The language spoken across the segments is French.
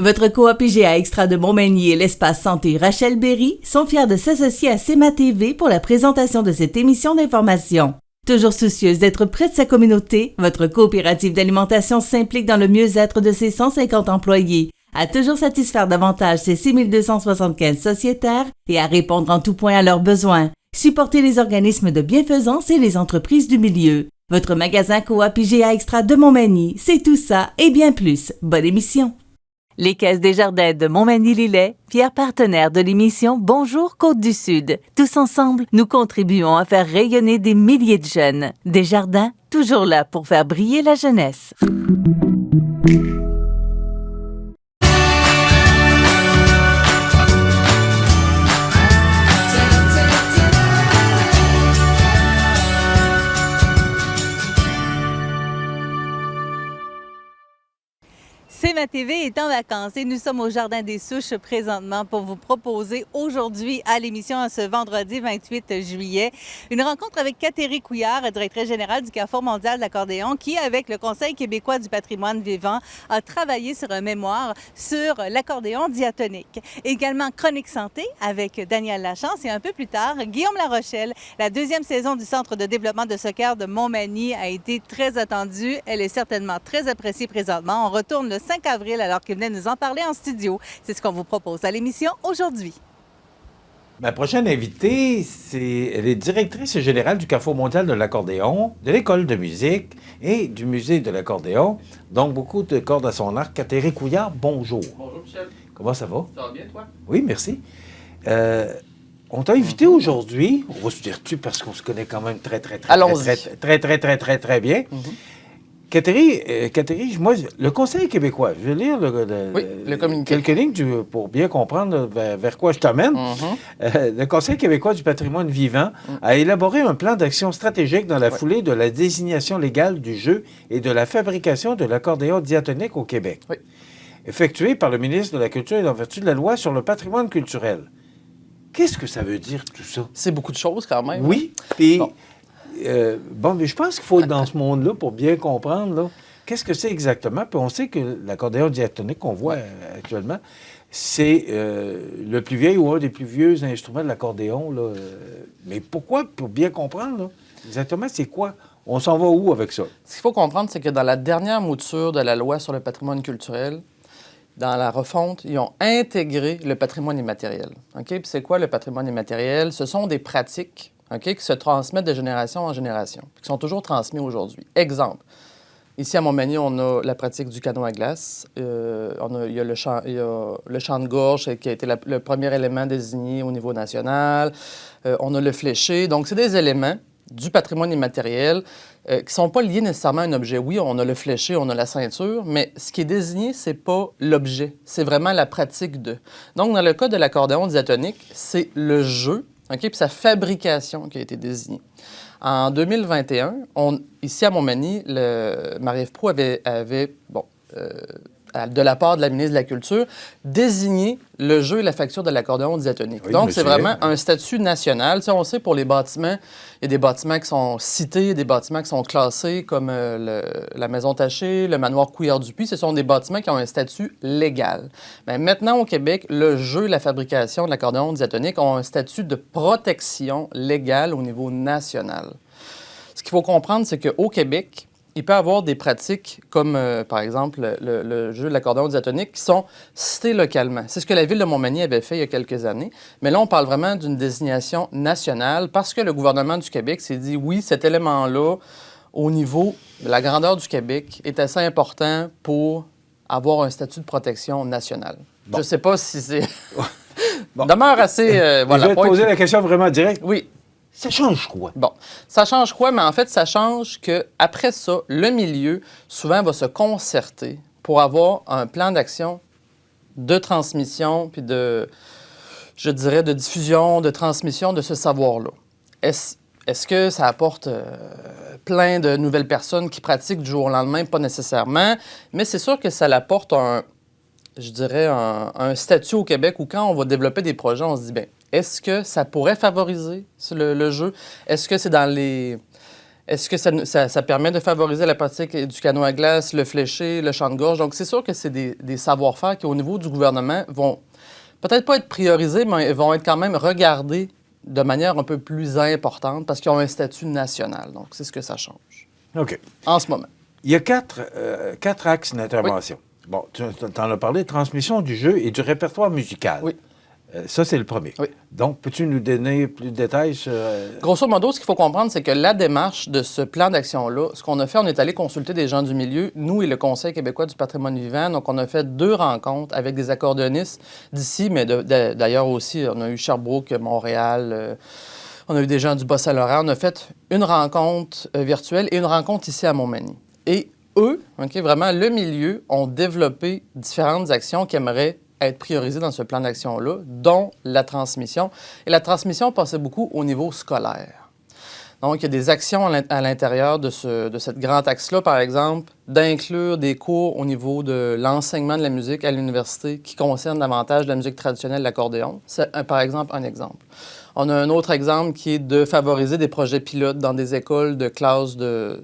Votre coop IGA Extra de Montmagny et l'espace santé Rachel Berry sont fiers de s'associer à CEMA TV pour la présentation de cette émission d'information. Toujours soucieuse d'être près de sa communauté, votre coopérative d'alimentation s'implique dans le mieux-être de ses 150 employés, à toujours satisfaire davantage ses 6275 sociétaires et à répondre en tout point à leurs besoins. Supportez les organismes de bienfaisance et les entreprises du milieu. Votre magasin coop IGA Extra de Montmagny, c'est tout ça et bien plus. Bonne émission! Les Caisses Desjardins de Montmagny-Lillet, fiers partenaires de l'émission Bonjour Côte-du-Sud. Tous ensemble, nous contribuons à faire rayonner des milliers de jeunes. Desjardins, toujours là pour faire briller la jeunesse. CEMA TV est en vacances et nous sommes au Jardin des Souches présentement pour vous proposer aujourd'hui à l'émission ce vendredi 28 juillet une rencontre avec Catherine Couillard, directrice générale du Carrefour mondial de l'accordéon, qui, avec le Conseil québécois du patrimoine vivant, a travaillé sur un mémoire sur l'accordéon diatonique. Également Chronique santé avec Daniel Lachance et un peu plus tard, Guillaume Larochelle. La deuxième saison du Centre de développement de soccer de Montmagny a été très attendue. Elle est certainement très appréciée présentement. On retourne le 5 avril alors qu'il venait nous en parler en studio. C'est ce qu'on vous propose à l'émission aujourd'hui. Ma prochaine invitée, elle est directrice générale du Carrefour mondial de l'accordéon, de l'École de musique et du Musée de l'accordéon. Donc, beaucoup de cordes à son arc. Catherine Couillard, bonjour. Bonjour, Michel. Comment ça va? Ça va bien, toi? Oui, merci. On t'a invité aujourd'hui, on va se dire tu parce qu'on se connaît quand même très bien. Catherine, moi, le Conseil québécois, je vais lire le communiqué. quelques lignes pour bien comprendre vers quoi je t'amène. Le Conseil québécois du patrimoine vivant a élaboré un plan d'action stratégique dans la foulée de la désignation légale du jeu et de la fabrication de l'accordéon diatonique au Québec, effectué par le ministre de la Culture et en vertu de la loi sur le patrimoine culturel. Qu'est-ce que ça veut dire, tout ça? C'est beaucoup de choses, quand même. Oui, puis... mais je pense qu'il faut être dans ce monde-là pour bien comprendre, là, qu'est-ce que c'est exactement. Puis on sait que l'accordéon diatonique qu'on voit actuellement, c'est le plus vieil ou un des plus vieux instruments de l'accordéon. Là. Mais pourquoi? Pour bien comprendre, là, exactement, c'est quoi? On s'en va où avec ça? Ce qu'il faut comprendre, c'est que dans la dernière mouture de la loi sur le patrimoine culturel, dans la refonte, ils ont intégré le patrimoine immatériel. Puis c'est quoi le patrimoine immatériel? Ce sont des pratiques qui se transmettent de génération en génération, qui sont toujours transmises aujourd'hui. Exemple, ici à Montmagny, on a la pratique du canot à glace. Il y a le chant de gorge qui a été le premier élément désigné au niveau national. On a le fléché. Donc, c'est des éléments du patrimoine immatériel qui ne sont pas liés nécessairement à un objet. Oui, on a le fléché, on a la ceinture, mais ce qui est désigné, ce n'est pas l'objet. C'est vraiment la pratique de. Donc, dans le cas de l'accordéon diatonique, c'est le jeu, puis sa fabrication qui a été désignée. En 2021, ici à Montmagny, Marie-Ève Proulx avait de la part de la ministre de la Culture, désigné le jeu et la facture de l'accordéon diatonique. Oui, donc, c'est vraiment un statut national. Tu sais, on sait, pour les bâtiments, il y a des bâtiments qui sont cités, des bâtiments qui sont classés, comme la Maison Tachée, le manoir Couillard-Dupuis. Ce sont des bâtiments qui ont un statut légal. Mais maintenant, au Québec, le jeu et la fabrication de l'accordéon diatonique ont un statut de protection légale au niveau national. Ce qu'il faut comprendre, c'est qu'au Québec, il peut y avoir des pratiques comme, par exemple, le jeu de l'accordéon diatonique qui sont citées localement. C'est ce que la Ville de Montmagny avait fait il y a quelques années. Mais là, on parle vraiment d'une désignation nationale parce que le gouvernement du Québec s'est dit, oui, cet élément-là, au niveau de la grandeur du Québec, est assez important pour avoir un statut de protection nationale. Bon. Je ne sais pas si c'est... demeure assez... je vais te poser la question vraiment directe. Oui. Ça change quoi? Bon, ça change quoi? Mais en fait, ça change qu'après ça, le milieu, souvent, va se concerter pour avoir un plan d'action de transmission, puis de diffusion, de transmission de ce savoir-là. Est-ce que ça apporte plein de nouvelles personnes qui pratiquent du jour au lendemain? Pas nécessairement, mais c'est sûr que ça apporte un statut au Québec où quand on va développer des projets, on se dit, bien, est-ce que ça pourrait favoriser le jeu? Est-ce que c'est dans les Est-ce que ça permet de favoriser la pratique du canot à glace, le fléché, le chant de gorge? Donc, c'est sûr que c'est des savoir-faire qui, au niveau du gouvernement, vont peut-être pas être priorisés, mais vont être quand même regardés de manière un peu plus importante parce qu'ils ont un statut national. Donc, c'est ce que ça change. OK. En ce moment. Il y a quatre axes d'intervention. Oui. Bon, tu en as parlé, transmission du jeu et du répertoire musical. Oui. Ça, c'est le premier. Oui. Donc, peux-tu nous donner plus de détails sur... Grosso modo, ce qu'il faut comprendre, c'est que la démarche de ce plan d'action-là, ce qu'on a fait, on est allé consulter des gens du milieu, nous et le Conseil québécois du patrimoine vivant. Donc, on a fait 2 rencontres avec des accordéonistes d'ici, mais d'ailleurs aussi, on a eu Sherbrooke, Montréal, on a eu des gens du Bas-Saint-Laurent. On a fait une rencontre virtuelle et une rencontre ici à Montmagny. Et eux, vraiment, le milieu, ont développé différentes actions qui aimeraient être priorisées dans ce plan d'action-là, dont la transmission. Et la transmission passait beaucoup au niveau scolaire. Donc, il y a des actions à l'intérieur de cette grand axe-là, par exemple, d'inclure des cours au niveau de l'enseignement de la musique à l'université qui concernent davantage la musique traditionnelle, l'accordéon. C'est, par exemple, un exemple. On a un autre exemple qui est de favoriser des projets pilotes dans des écoles de classes de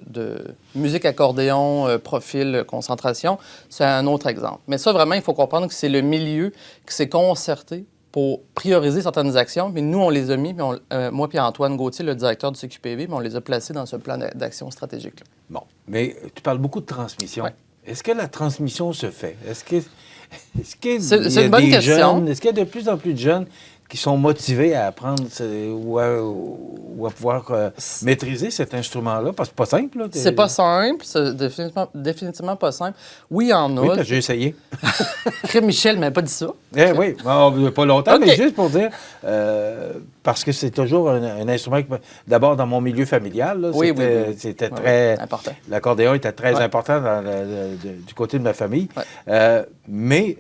musique accordéon, profil, concentration. C'est un autre exemple. Mais ça, vraiment, il faut comprendre que c'est le milieu qui s'est concerté pour prioriser certaines actions. Mais nous, on les a mis, moi et Antoine Gauthier, le directeur du CQPV, on les a placés dans ce plan d'action stratégique-là. Bon, mais tu parles beaucoup de transmission. Ouais. Est-ce que la transmission se fait? C'est une bonne question. Est-ce qu'il y a de plus en plus de jeunes qui sont motivés à apprendre ou à pouvoir maîtriser cet instrument-là? Parce que c'est pas simple. Là, c'est pas simple. C'est définitivement pas simple. Oui, il y en a. Oui, j'ai essayé. Michel m'a pas dit ça. Oui, pas longtemps, okay. Mais juste pour dire, parce que c'est toujours un instrument, d'abord dans mon milieu familial, là, c'était très... important. L'accordéon était très important du côté de ma famille. Ouais. Mais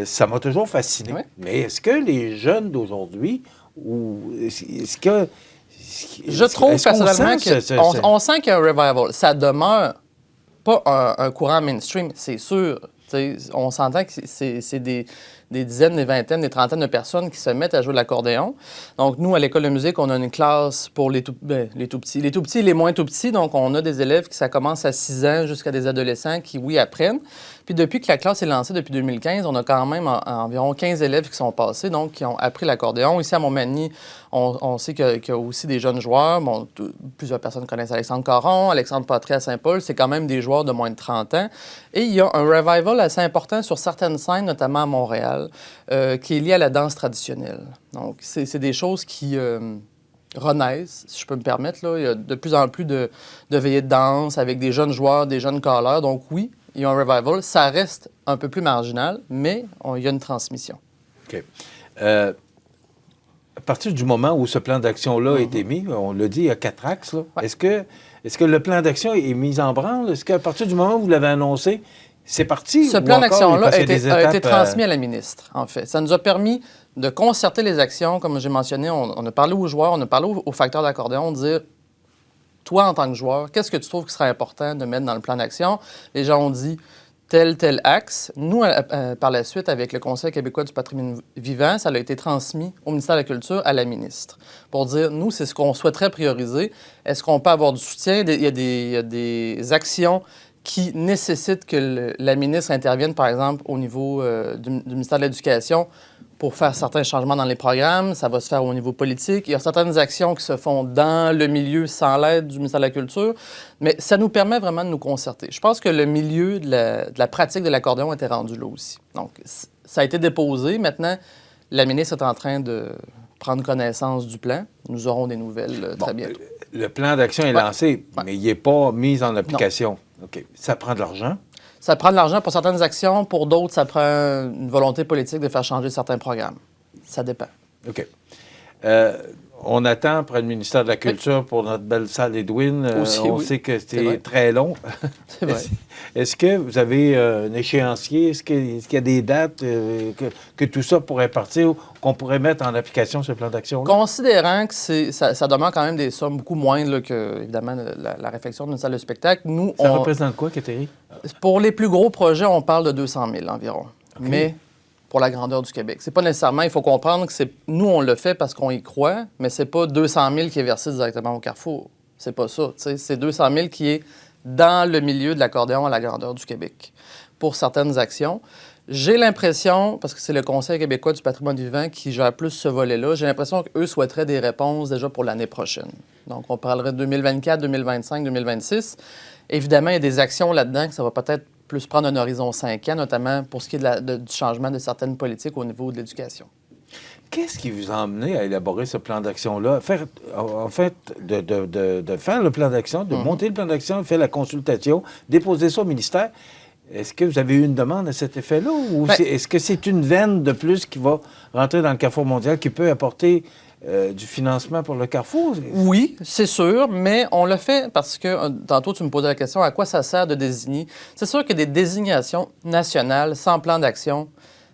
ça m'a toujours fasciné. Ouais. Mais est-ce que les jeunes d'aujourd'hui, est-ce que... Je trouve personnellement qu'on sent qu'il y a un revival. Ça demeure pas un courant mainstream, c'est sûr. T'sais, on s'entend que c'est des dizaines, des vingtaines, des trentaines de personnes qui se mettent à jouer de l'accordéon. Donc, nous, à l'École de musique, on a une classe pour les tout petits. Les tout petits et les moins tout petits. Donc, on a des élèves qui, ça commence à 6 ans jusqu'à des adolescents qui, oui, apprennent. Puis, depuis que la classe est lancée, depuis 2015, on a quand même environ 15 élèves qui sont passés, donc qui ont appris l'accordéon. Ici, à Montmagny, on sait qu'il y a aussi des jeunes joueurs. Bon, plusieurs personnes connaissent Alexandre Caron, Alexandre Poitret à Saint-Paul. C'est quand même des joueurs de moins de 30 ans. Et il y a un revival assez important sur certaines scènes, notamment à Montréal, qui est lié à la danse traditionnelle. Donc, c'est des choses qui renaissent, si je peux me permettre. Là. Il y a de plus en plus de veillées de danse avec des jeunes joueurs, des jeunes calleurs. Donc, oui, il y a un revival. Ça reste un peu plus marginal, mais il y a une transmission. OK. À partir du moment où ce plan d'action-là a été mis, on l'a dit, il y a 4 axes. Là. Ouais. Est-ce que le plan d'action est mis en branle? Est-ce qu'à partir du moment où vous l'avez annoncé, c'est parti? Ce plan d'action-là a été transmis à la ministre, en fait. Ça nous a permis de concerter les actions. Comme j'ai mentionné, on a parlé aux joueurs, on a parlé aux facteurs d'accordéon, de dire, toi, en tant que joueur, qu'est-ce que tu trouves qui serait important de mettre dans le plan d'action? Les gens ont dit tel axe. Nous, par la suite, avec le Conseil québécois du patrimoine vivant, ça a été transmis au ministère de la Culture, à la ministre, pour dire, nous, c'est ce qu'on souhaiterait prioriser. Est-ce qu'on peut avoir du soutien? Il y a des actions qui nécessitent que la ministre intervienne, par exemple, au niveau du ministère de l'Éducation pour faire certains changements dans les programmes. Ça va se faire au niveau politique. Il y a certaines actions qui se font dans le milieu sans l'aide du ministère de la Culture, mais ça nous permet vraiment de nous concerter. Je pense que le milieu de la pratique de l'accordéon était rendu là aussi. Donc, ça a été déposé. Maintenant, la ministre est en train de prendre connaissance du plan. Nous aurons des nouvelles très bientôt. Le plan d'action est lancé, mais il n'est pas mis en application. OK. Ça prend de l'argent? Ça prend de l'argent pour certaines actions. Pour d'autres, ça prend une volonté politique de faire changer certains programmes. Ça dépend. OK. On attend près du ministère de la Culture pour notre belle salle Edwin. On sait que c'est très long. C'est vrai. Est-ce que vous avez un échéancier? Est-ce qu'il y a des dates que tout ça pourrait partir, qu'on pourrait mettre en application ce plan d'action-là? Considérant que ça demande quand même des sommes beaucoup moindres là, que, évidemment, la réfection d'une salle de spectacle, nous, ça représente quoi, Catherine? Pour les plus gros projets, on parle de 200 000 environ. Okay. Mais pour la grandeur du Québec. C'est pas nécessairement, il faut comprendre que nous, on le fait parce qu'on y croit, mais c'est pas 200 000 qui est versé directement au Carrefour. C'est pas ça. C'est 200 000 qui est dans le milieu de l'accordéon à la grandeur du Québec pour certaines actions. J'ai l'impression, parce que c'est le Conseil québécois du patrimoine vivant qui gère plus ce volet-là, j'ai l'impression qu'eux souhaiteraient des réponses déjà pour l'année prochaine. Donc, on parlerait de 2024, 2025, 2026. Évidemment, il y a des actions là-dedans que ça va peut-être plus prendre un horizon 5 ans, notamment pour ce qui est du changement de certaines politiques au niveau de l'éducation. Qu'est-ce qui vous a amené à élaborer ce plan d'action-là? En fait, de faire le plan d'action, de monter le plan d'action, faire la consultation, déposer ça au ministère. Est-ce que vous avez eu une demande à cet effet-là? Ou est-ce que c'est une veine de plus qui va rentrer dans le Carrefour mondial qui peut apporter du financement pour le Carrefour? Oui, c'est sûr, mais on le fait parce que, tantôt, tu me posais la question, à quoi ça sert de désigner? C'est sûr que des désignations nationales sans plan d'action,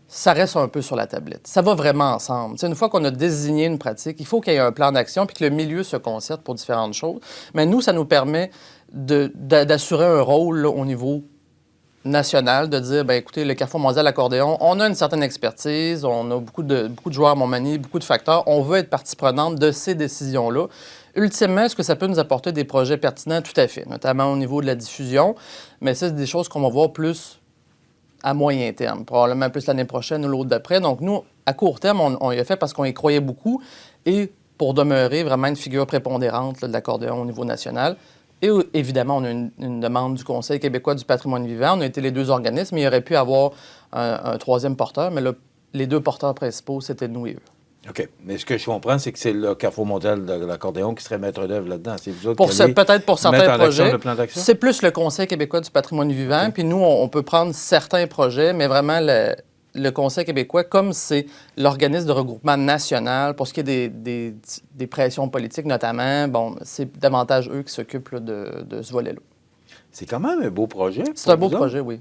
ça reste un peu sur la tablette. Ça va vraiment ensemble. T'sais, une fois qu'on a désigné une pratique, il faut qu'il y ait un plan d'action puis que le milieu se concerte pour différentes choses. Mais nous, ça nous permet d'assurer un rôle là, au niveau national, de dire, bien, écoutez, le Carrefour mondial accordéon, on a une certaine expertise, on a beaucoup de joueurs à Montmagny, beaucoup de facteurs, on veut être partie prenante de ces décisions-là. Ultimement, est-ce que ça peut nous apporter des projets pertinents? Tout à fait, notamment au niveau de la diffusion, mais ça, c'est des choses qu'on va voir plus à moyen terme, probablement plus l'année prochaine ou l'autre d'après. Donc, nous, à court terme, on y a fait parce qu'on y croyait beaucoup et pour demeurer vraiment une figure prépondérante là, de l'accordéon au niveau national. Et évidemment, on a une demande du Conseil québécois du patrimoine vivant. On a été les deux organismes, mais il aurait pu avoir un troisième porteur, mais là, les deux porteurs principaux, c'était nous et eux. OK. Mais ce que je comprends, c'est que c'est le Carrefour mondial de l'accordéon qui serait maître d'œuvre là-dedans. C'est vous autres peut-être pour certains projets. Le plan d'action? C'est plus le Conseil québécois du patrimoine vivant. Okay. Puis nous, on peut prendre certains projets, mais vraiment, le Conseil québécois, comme c'est l'organisme de regroupement national, pour ce qui est des pressions politiques notamment, bon, c'est davantage eux qui s'occupent là, de ce volet-là. C'est quand même un beau projet. C'est un beau projet, oui.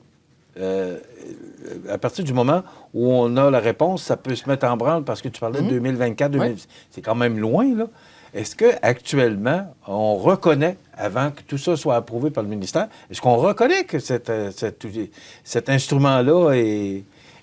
À partir du moment où on a la réponse, ça peut se mettre en branle parce que tu parlais de 2024, 2026. Oui. C'est quand même loin, là. Est-ce qu'actuellement, on reconnaît, avant que tout ça soit approuvé par le ministère, est-ce qu'on reconnaît que cet instrument-là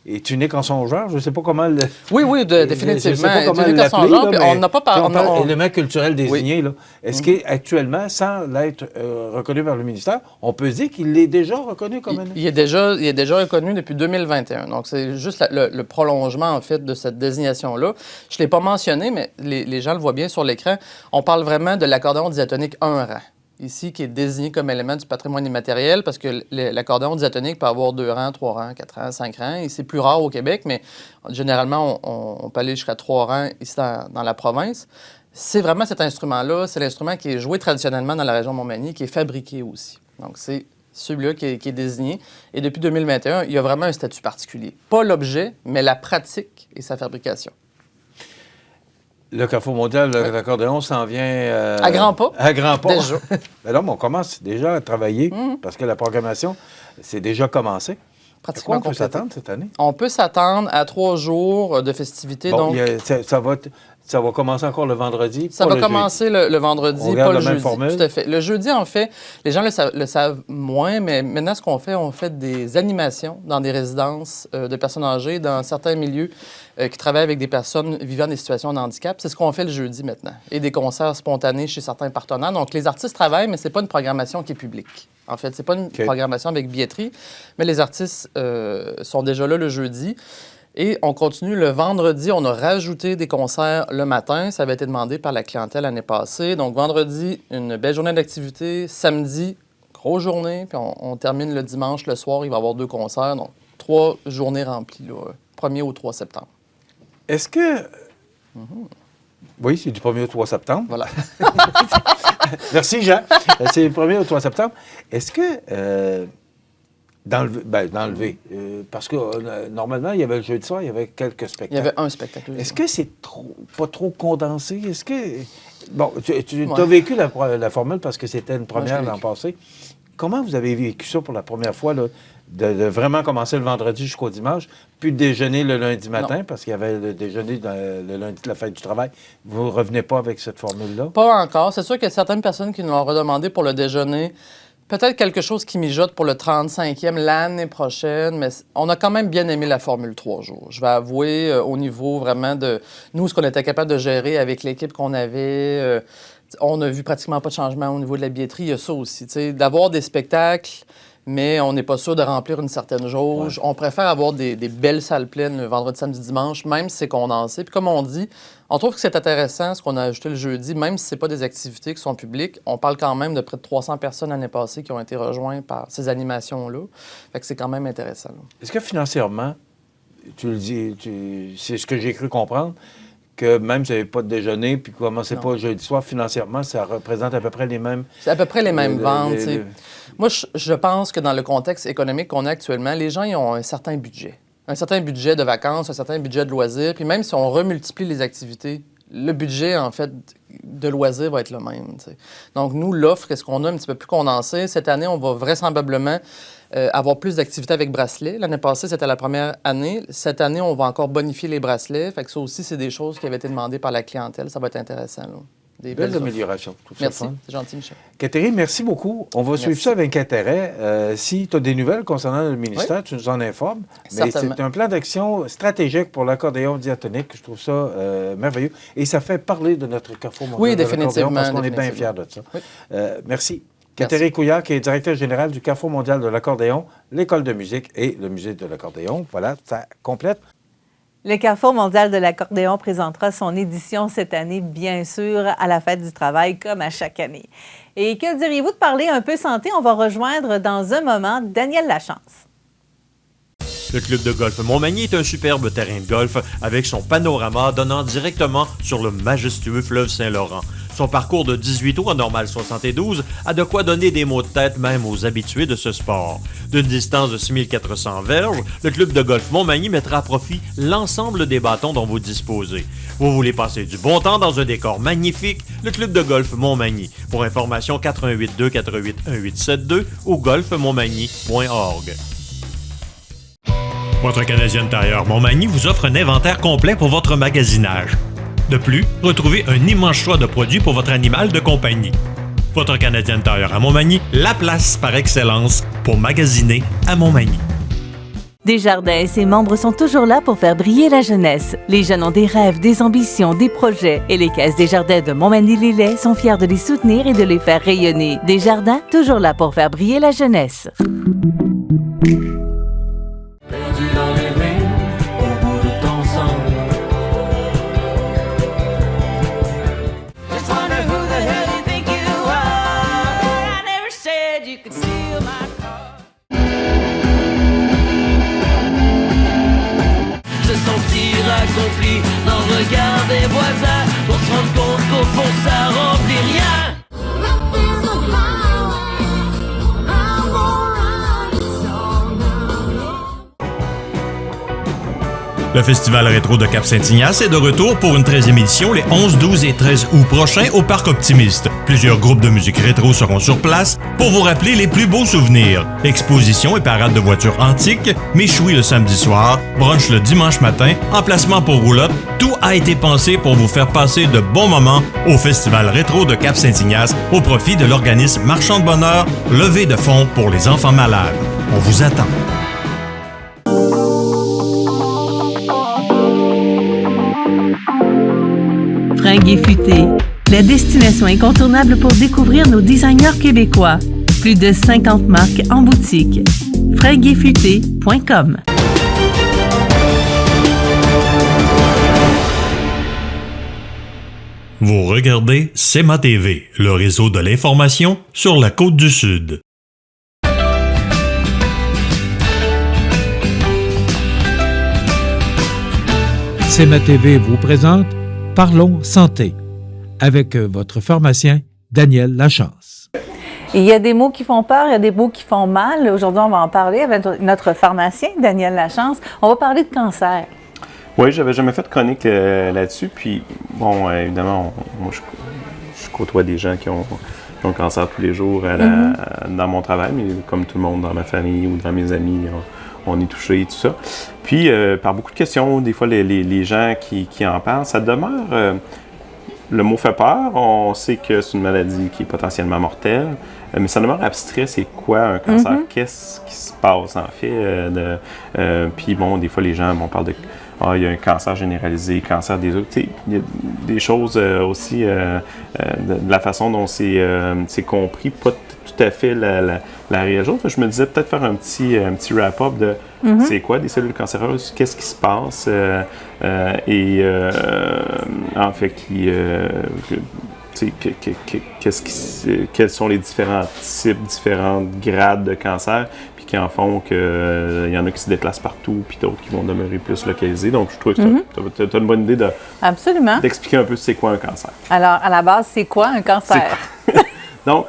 est unique en son genre? Je ne sais pas comment le... Oui, définitivement. Je ne sais pas comment unique en son genre, on n'a pas parlé... On parle d'élément culturel désigné, là. Est-ce qu'actuellement, sans l'être reconnu par le ministère, on peut dire qu'il est déjà reconnu comme un... Il est déjà reconnu depuis 2021. Donc, c'est juste le prolongement, en fait, de cette désignation-là. Je ne l'ai pas mentionné, mais les gens le voient bien sur l'écran. On parle vraiment de l'accordéon diatonique 1 rang. Ici, qui est désigné comme élément du patrimoine immatériel, parce que l'accordéon diatonique peut avoir 2 rangs, 3 rangs, 4 rangs, 5 rangs. Et c'est plus rare au Québec, mais généralement, on peut aller jusqu'à 3 rangs ici dans la province. C'est vraiment cet instrument-là, c'est l'instrument qui est joué traditionnellement dans la région de Montmagny, qui est fabriqué aussi. Donc, c'est celui-là qui est désigné. Et depuis 2021, il y a vraiment un statut particulier. Pas l'objet, mais la pratique et sa fabrication. Le Carrefour mondial de l'accordéon s'en vient... à grands pas. À grands pas. Déjà. Mais là, on commence déjà à travailler parce que la programmation, c'est déjà commencé. Pratiquement. À quoi on peut s'attendre cette année? On peut s'attendre à 3 jours de festivités. Bon, donc... Ça va commencer encore le vendredi? Ça va commencer le vendredi, pas le jeudi. Formule. Tout à fait. Le jeudi, en fait, les gens le savent moins, mais maintenant, ce qu'on fait, on fait des animations dans des résidences de personnes âgées, dans certains milieux qui travaillent avec des personnes vivant des situations de handicap. C'est ce qu'on fait le jeudi maintenant. Et des concerts spontanés chez certains partenaires. Donc, les artistes travaillent, mais ce n'est pas une programmation qui est publique. En fait, ce n'est pas une programmation avec billetterie, mais les artistes sont déjà là le jeudi. Et on continue le vendredi. On a rajouté des concerts le matin. Ça avait été demandé par la clientèle l'année passée. Donc, vendredi, une belle journée d'activité. Samedi, grosse journée. Puis on termine le dimanche, le soir. Il va y avoir 2 concerts. Donc, 3 journées remplies, là, 1er au 3 septembre. Est-ce que... Oui, c'est du 1er au 3 septembre. Voilà. Merci, Jean. C'est du 1er au 3 septembre. Est-ce que... d'enlever. Parce que normalement, il y avait le jeudi soir, il y avait quelques spectacles. Il y avait un spectacle. Est-ce que c'est pas trop condensé? Est-ce que... Bon, tu as vécu la formule parce que c'était une première l'an passé. Comment vous avez vécu ça pour la première fois, là, de vraiment commencer le vendredi jusqu'au dimanche, puis de déjeuner le lundi matin, parce qu'il y avait le déjeuner le lundi de la fête du travail. Vous ne revenez pas avec cette formule-là? Pas encore. C'est sûr qu'il y a certaines personnes qui nous l'ont redemandé pour le déjeuner. Peut-être quelque chose qui mijote pour le 35e l'année prochaine, mais on a quand même bien aimé la formule 3 jours. Je vais avouer, au niveau vraiment de nous, ce qu'on était capable de gérer avec l'équipe qu'on avait, On n'a vu pratiquement pas de changement au niveau de la billetterie. Il y a ça aussi, d'avoir des spectacles, mais on n'est pas sûr de remplir une certaine jauge. Ouais. On préfère avoir des belles salles pleines le vendredi, samedi, dimanche, même si c'est condensé. Puis comme on dit, on trouve que c'est intéressant ce qu'on a ajouté le jeudi, même si ce n'est pas des activités qui sont publiques. On parle quand même de près de 300 personnes l'année passée qui ont été rejointes par ces animations-là. Fait que c'est quand même intéressant. Là. Est-ce que financièrement, tu le dis, c'est ce que j'ai cru comprendre, que même si vous n'avez pas de déjeuner puis que vous ne commencez pas jeudi soir, financièrement, ça représente à peu près les mêmes... C'est à peu près les mêmes ventes. Moi, je pense que dans le contexte économique qu'on a actuellement, les gens ils ont un certain budget. Un certain budget de vacances, un certain budget de loisirs. Puis même si on remultiplie les activités, le budget, en fait, de loisirs va être le même. T'sais. Donc, nous, l'offre, est-ce qu'on a un petit peu plus condensée? Cette année, on va vraisemblablement avoir plus d'activités avec bracelets. L'année passée, c'était la première année. Cette année, on va encore bonifier les bracelets. Fait que ça aussi, c'est des choses qui avaient été demandées par la clientèle. Ça va être intéressant, là. Des belles améliorations. Merci, c'est gentil, Michel. Catherine, merci beaucoup. On va suivre ça avec intérêt. Si tu as des nouvelles concernant le ministère, tu nous en informes. Mais c'est un plan d'action stratégique pour l'accordéon diatonique. Je trouve ça merveilleux. Et ça fait parler de notre Carrefour mondial de l'accordéon parce qu'on est bien fiers de ça. Oui. Merci. Catherine Couillard, qui est directeur général du Carrefour mondial de l'accordéon, l'École de musique et le Musée de l'accordéon. Voilà, ça complète. Le Carrefour mondial de l'accordéon présentera son édition cette année, bien sûr, à la Fête du travail, comme à chaque année. Et que diriez-vous de parler un peu santé? On va rejoindre dans un moment Daniel Lachance. Le club de golf Montmagny est un superbe terrain de golf avec son panorama donnant directement sur le majestueux fleuve Saint-Laurent. Son parcours de 18 trous en normale 72 a de quoi donner des maux de tête même aux habitués de ce sport. D'une distance de 6400 verges, le club de golf Montmagny mettra à profit l'ensemble des bâtons dont vous disposez. Vous voulez passer du bon temps dans un décor magnifique? Le club de golf Montmagny. Pour information, 88 248 1872 ou golfmontmagny.org. Votre Canadien Tire Montmagny vous offre un inventaire complet pour votre magasinage. De plus, retrouvez un immense choix de produits pour votre animal de compagnie. Votre Canadien Tire à Montmagny, la place par excellence pour magasiner à Montmagny. Desjardins et ses membres sont toujours là pour faire briller la jeunesse. Les jeunes ont des rêves, des ambitions, des projets et les caisses Desjardins de Montmagny-Lillet sont fiers de les soutenir et de les faire rayonner. Desjardins, toujours là pour faire briller la jeunesse. Accompli dans le regard des voisins pour se rendre compte qu'au fond ça remplit rien. Le Festival rétro de Cap-Saint-Ignace est de retour pour une 13e édition les 11, 12 et 13 août prochains au Parc Optimiste. Plusieurs groupes de musique rétro seront sur place pour vous rappeler les plus beaux souvenirs. Exposition et parade de voitures antiques, méchouis le samedi soir, brunch le dimanche matin, emplacement pour roulotte. Tout a été pensé pour vous faire passer de bons moments au Festival rétro de Cap-Saint-Ignace au profit de l'organisme Marchand de Bonheur, levée de fonds pour les enfants malades. On vous attend. Fringues et Futé, la destination incontournable pour découvrir nos designers québécois. Plus de 50 marques en boutique. fringuesfuté.com. Vous regardez CEMA TV, le réseau de l'information sur la Côte-du-Sud. CEMA TV vous présente Parlons Santé avec votre pharmacien Daniel Lachance. Il y a des mots qui font peur, il y a des mots qui font mal. Aujourd'hui, on va en parler avec notre pharmacien Daniel Lachance. On va parler de cancer. Oui, j'avais jamais fait de chronique là-dessus. Puis, bon, évidemment, moi, je côtoie des gens qui ont le cancer tous les jours dans mon travail, mais comme tout le monde dans ma famille ou dans mes amis, on est touché et tout ça. Puis, par beaucoup de questions, des fois, les gens qui en parlent, ça demeure... le mot fait peur. On sait que c'est une maladie qui est potentiellement mortelle. mais ça demeure abstrait, c'est quoi un cancer? Qu'est-ce qui se passe en fait? Puis bon, des fois les gens parlent de il y a un cancer généralisé, cancer des os. Il y a des choses aussi de la façon dont c'est compris, pas tout à fait la réelle chose. Je me disais peut-être faire un petit wrap-up de c'est quoi des cellules cancéreuses, qu'est-ce qui se passe en fait quels sont les différents types, différents grades de cancer, puis qui en font qu'il y en a qui se déplacent partout, puis d'autres qui vont demeurer plus localisés. Donc, je trouve que tu as une bonne idée d'expliquer un peu c'est quoi un cancer. Alors, à la base, c'est quoi un cancer? Donc,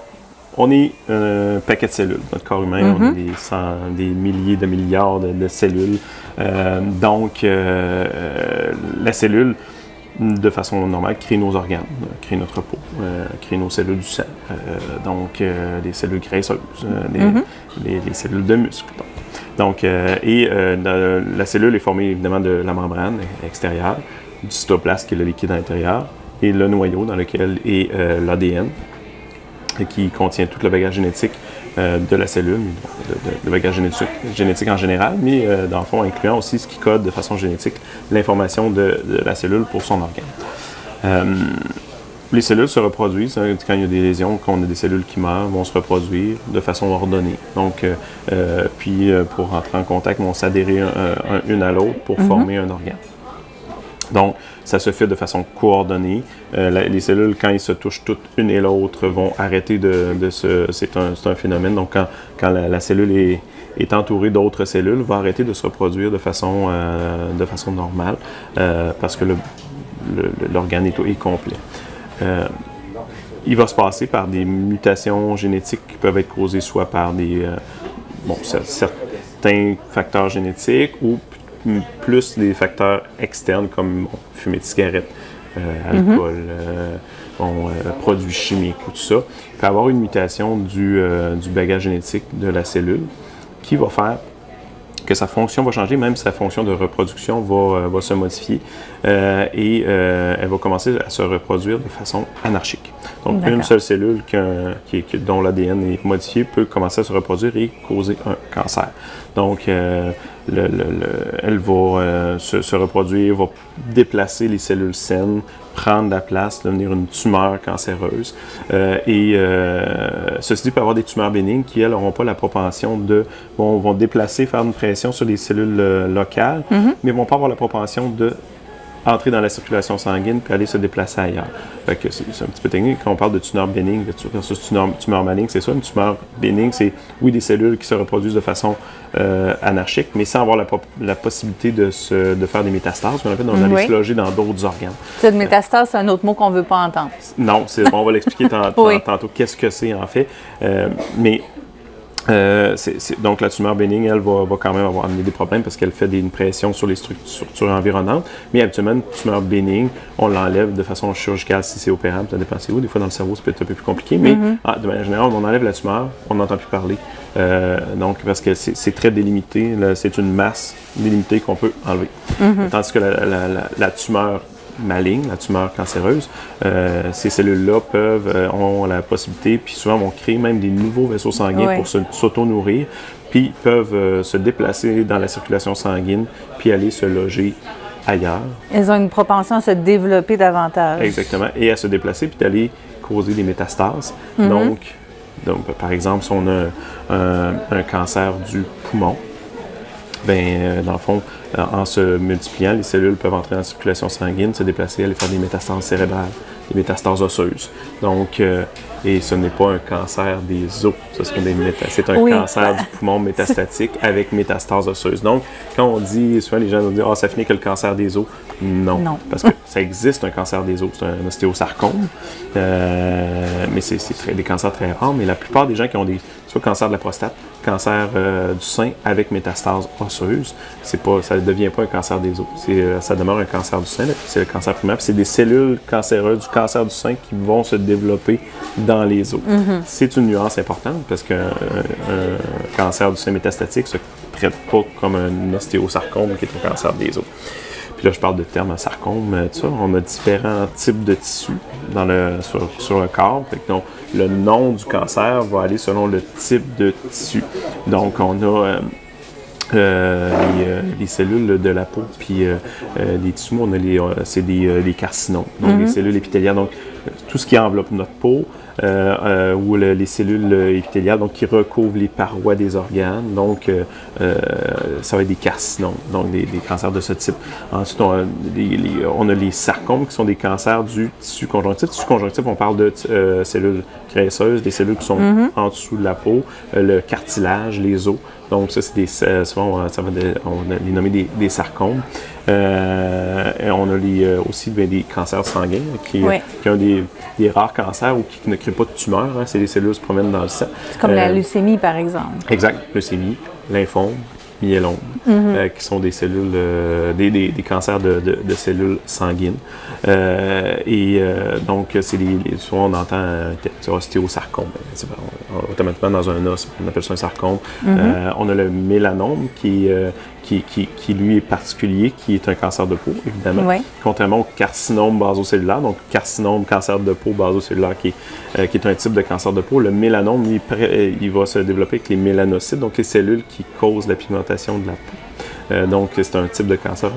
on est un paquet de cellules. Notre corps humain, on est des milliers de milliards de cellules. Donc, la cellule, de façon normale, crée nos organes, crée notre peau, crée nos cellules du sang, donc les cellules graisseuses, les cellules de muscles. Donc, la cellule est formée évidemment de la membrane extérieure, du cytoplasme qui est le liquide à l'intérieur, et le noyau dans lequel est l'ADN, qui contient tout le bagage génétique de la cellule, le bagage génétique en général, mais dans le fond incluant aussi ce qui code de façon génétique l'information de la cellule pour son organe. Les cellules se reproduisent, quand il y a des lésions, quand on a des cellules qui meurent, vont se reproduire de façon ordonnée. Donc, puis pour rentrer en contact, vont s'adhérer une à l'autre pour former un organe. Donc, ça se fait de façon coordonnée. Les cellules, quand ils se touchent toutes une et l'autre, vont arrêter c'est un phénomène. Donc, quand la cellule est entourée d'autres cellules, va arrêter de se reproduire de façon normale parce que l'organe est complet. Il va se passer par des mutations génétiques qui peuvent être causées soit par certains facteurs génétiques ou plus des facteurs externes comme fumer de cigarette, alcool, produits chimiques ou tout ça. Il peut y avoir une mutation du bagage génétique de la cellule qui va faire que sa fonction va changer, même sa fonction de reproduction va se modifier et elle va commencer à se reproduire de façon anarchique. Donc, une seule cellule dont l'ADN est modifié peut commencer à se reproduire et causer un cancer. Donc, elle va se reproduire, va déplacer les cellules saines, prendre la place, devenir une tumeur cancéreuse. Ceci dit, il peut y avoir des tumeurs bénignes qui, elles, n'auront pas la propension vont déplacer, faire une pression sur les cellules locales, mais ne vont pas avoir la propension de entrer dans la circulation sanguine puis aller se déplacer ailleurs. Fait que c'est un petit peu technique. Quand on parle de tumeur bénigne versus tumeur maligne, c'est ça. Une tumeur bénigne, c'est, oui, des cellules qui se reproduisent de façon anarchique, mais sans avoir la possibilité de faire des métastases, qu'on appelle d'aller se loger dans d'autres organes. Cette métastase, c'est un autre mot qu'on ne veut pas entendre. Non, on va l'expliquer tantôt qu'est-ce que c'est en fait. Donc, la tumeur bénigne, elle va quand même amener des problèmes parce qu'elle fait une pression sur les structures environnantes. Mais habituellement, une tumeur bénigne, on l'enlève de façon chirurgicale si c'est opérable. Ça dépend c'est où. Des fois, dans le cerveau, ça peut être un peu plus compliqué. Mais de manière générale, on enlève la tumeur, on n'entend plus parler. Donc, parce que c'est très délimité. Là, c'est une masse délimitée qu'on peut enlever. Tandis que la tumeur maligne, la tumeur cancéreuse, ces cellules-là ont la possibilité, puis souvent vont créer même des nouveaux vaisseaux sanguins pour s'auto-nourrir, puis peuvent se déplacer dans la circulation sanguine, puis aller se loger ailleurs. Elles ont une propension à se développer davantage. Exactement, et à se déplacer, puis d'aller causer des métastases. Donc, par exemple, si on a un cancer du poumon, dans le fond, en se multipliant, les cellules peuvent entrer dans la circulation sanguine, se déplacer, aller faire des métastases cérébrales, des métastases osseuses. Donc, et ce n'est pas un cancer des os, c'est un cancer du poumon métastatique avec métastases osseuses. Donc, quand on dit, souvent les gens nous disent « Ah, ça finit que le cancer des os », non, parce que ça existe un cancer des os, c'est un ostéosarcome, mais c'est des cancers très rares, mais la plupart des gens qui ont soit cancer de la prostate, cancer du sein avec métastases osseuses, ça ne devient pas un cancer des os. Ça demeure un cancer du sein, c'est le cancer primaire. Puis c'est des cellules cancéreuses du cancer du sein qui vont se développer dans les os. C'est une nuance importante parce qu'un cancer du sein métastatique ne se traite pas comme un ostéosarcome qui est un cancer des os. Puis là, je parle de termes sarcome, tout ça. On a différents types de tissus sur le corps. Fait que donc, le nom du cancer va aller selon le type de tissu. Donc, on a les cellules de la peau, puis les tissus, c'est des carcinomes, donc les cellules épithéliales. Donc, tout ce qui enveloppe notre peau, ou les cellules épithéliales, donc qui recouvrent les parois des organes. Donc, ça va être des carcinomes, donc des cancers de ce type. Ensuite, on a les sarcomes, qui sont des cancers du tissu conjonctif. Tissu conjonctif, on parle de cellules graisseuses, des cellules qui sont en dessous de la peau, le cartilage, les os. Donc, ça, c'est souvent, on va les nommer des sarcomes. Et on a aussi des cancers sanguins, qui ont des rares cancers ou qui ne créent pas de tumeurs. Hein, c'est les cellules qui se promènent dans le sang. C'est comme la leucémie, par exemple. Exact. Leucémie, lymphome, myélome, qui sont des cellules, des cancers de cellules sanguines. Donc, souvent on entend ostéosarcome. Automatiquement, dans un os, on appelle ça un sarcome. On a le mélanome qui lui est particulier, qui est un cancer de peau, évidemment. Oui. Contrairement au carcinome basocellulaire, donc carcinome, cancer de peau basocellulaire, qui est un type de cancer de peau. Le mélanome, lui, il va se développer avec les mélanocytes, donc les cellules qui causent la pigmentation de la peau. Donc, c'est un type de cancer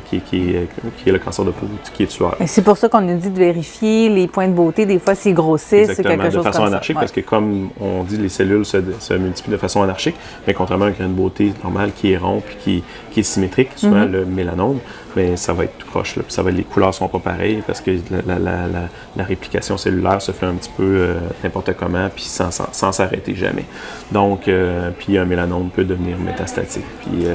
qui est le cancer de peau, qui est tueur. Et c'est pour ça qu'on nous dit de vérifier les points de beauté. Des fois, s'ils grossissent, c'est quelque chose comme ça. De façon anarchique, parce que comme on dit, les cellules se multiplient de façon anarchique, mais contrairement à un grain de beauté normal qui est rond puis qui est symétrique, souvent le mélanome, mais ça va être tout croche. Là. Puis les couleurs sont pas pareilles parce que la réplication cellulaire se fait un petit peu n'importe comment, puis sans s'arrêter jamais. Donc, puis un mélanome peut devenir métastatique, puis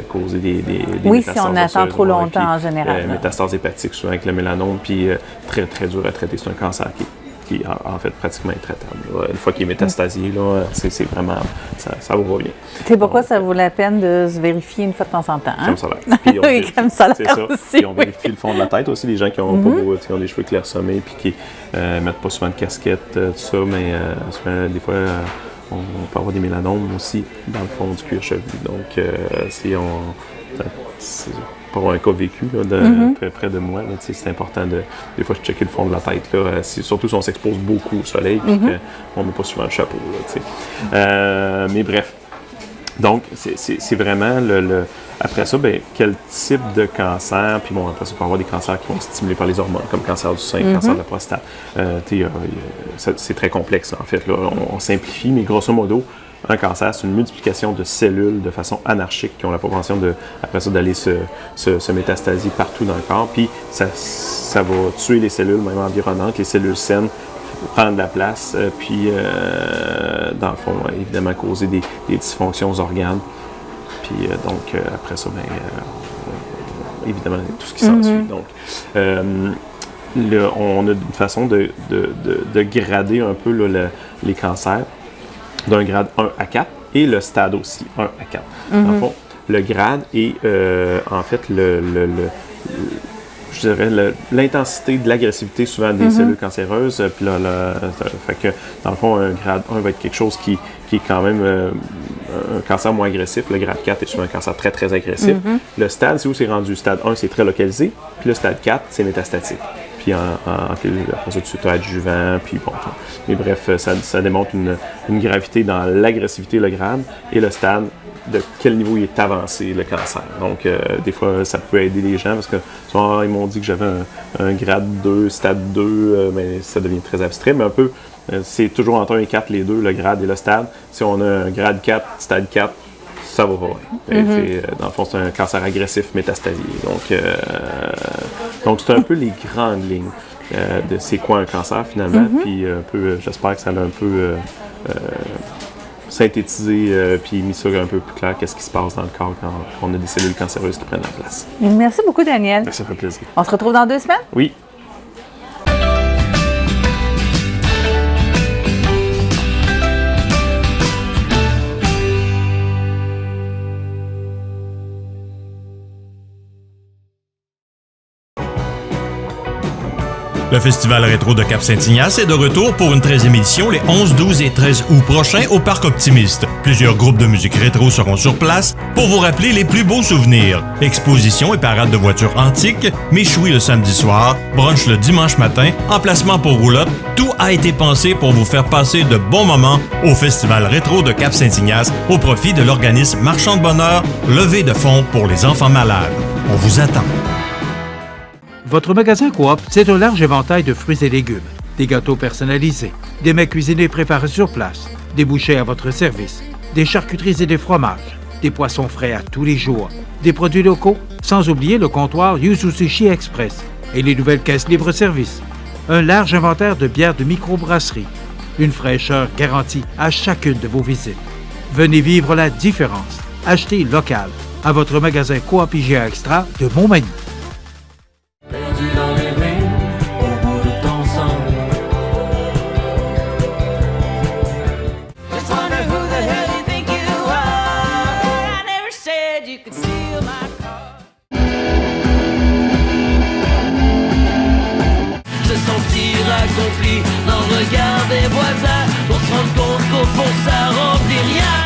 causer des métastases si on attend trop longtemps en général. Métastases hépatiques, souvent avec le mélanome, puis très, très dur à traiter. C'est un cancer qui est en fait pratiquement intraitable. Une fois qu'il est métastasié, là, c'est vraiment, ça va bien. C'est pourquoi ça vaut la peine de se vérifier une fois de temps en temps. Hein? Comme ça l'air. Oui, comme ça l'air aussi. Puis on vérifie le fond de la tête aussi, les gens qui ont pas ont des cheveux clairsemés puis qui mettent pas souvent de casquette, tout ça, mais souvent, des fois, on peut avoir des mélanomes aussi dans le fond du cuir chevelu. Donc, c'est pour un cas vécu là, très près de moi, là, c'est important des fois de checker le fond de la tête, là, surtout si on s'expose beaucoup au soleil et qu'on ne met pas souvent le chapeau. Là, mais bref, donc c'est vraiment après ça, quel type de cancer, puis bon, après ça, on peut avoir des cancers qui vont être stimulés par les hormones, comme cancer du sein, cancer de la prostate. C'est très complexe, là, en fait. Là, on simplifie, mais grosso modo, un cancer, c'est une multiplication de cellules de façon anarchique qui ont la propension après ça, d'aller se métastasier partout dans le corps. Puis ça va tuer les cellules, même environnantes, les cellules saines, prendre de la place, puis dans le fond, évidemment, causer des dysfonctions aux organes. Puis donc, après ça, évidemment, tout ce qui s'ensuit. Donc, on a une façon de grader un peu là, les cancers d'un grade 1 à 4 et le stade aussi, 1 à 4. Dans le fond, le grade est en fait je dirais l'intensité de l'agressivité souvent des cellules cancéreuses. Puis là, fait que dans le fond, un grade 1 va être quelque chose qui est quand même un cancer moins agressif. Le grade 4 est souvent un cancer très, très agressif. Le stade, c'est où c'est rendu. Stade 1, c'est très localisé. Puis le stade 4, c'est métastatique. Puis après ça, tu es adjuvant, puis bon. Mais bref, ça démontre une gravité dans l'agressivité, le grade, et le stade, de quel niveau il est avancé, le cancer. Donc, des fois, ça peut aider les gens, parce que souvent, ils m'ont dit que j'avais un grade 2, stade 2, mais ça devient très abstrait, mais un peu, c'est toujours entre 1 et 4, les deux, le grade et le stade. Si on a un grade 4, stade 4, ça va pas bien. Dans le fond, c'est un cancer agressif métastasié. Donc c'est un peu les grandes lignes de c'est quoi un cancer finalement. Puis un peu, j'espère que ça a un peu synthétisé puis mis ça un peu plus clair qu'est-ce qui se passe dans le corps quand on a des cellules cancéreuses qui prennent la place. Merci beaucoup, Daniel. Ça fait plaisir. On se retrouve dans 2 semaines? Oui. Le Festival rétro de Cap-Saint-Ignace est de retour pour une 13e édition les 11, 12 et 13 août prochains au Parc Optimiste. Plusieurs groupes de musique rétro seront sur place pour vous rappeler les plus beaux souvenirs. Exposition et parade de voitures antiques, méchoui le samedi soir, brunch le dimanche matin, emplacement pour roulotte, tout a été pensé pour vous faire passer de bons moments au Festival rétro de Cap-Saint-Ignace au profit de l'organisme Marchand de Bonheur, levée de fonds pour les enfants malades. On vous attend. Votre magasin Coop, c'est un large éventail de fruits et légumes, des gâteaux personnalisés, des mets cuisinés préparés sur place, des bouchées à votre service, des charcuteries et des fromages, des poissons frais à tous les jours, des produits locaux, sans oublier le comptoir Yuzu Sushi Express et les nouvelles caisses libre-service. Un large inventaire de bières de microbrasserie, une fraîcheur garantie à chacune de vos visites. Venez vivre la différence. Achetez local à votre magasin Coop IGA Extra de Montmagny. Perdu dans les rues, au bout de ton sang. Just wonder who the hell you think you are. I never said you could steal my car. Se sentir accompli dans le regard des voisins, pour se rendre compte qu'au fond ça remplit rien.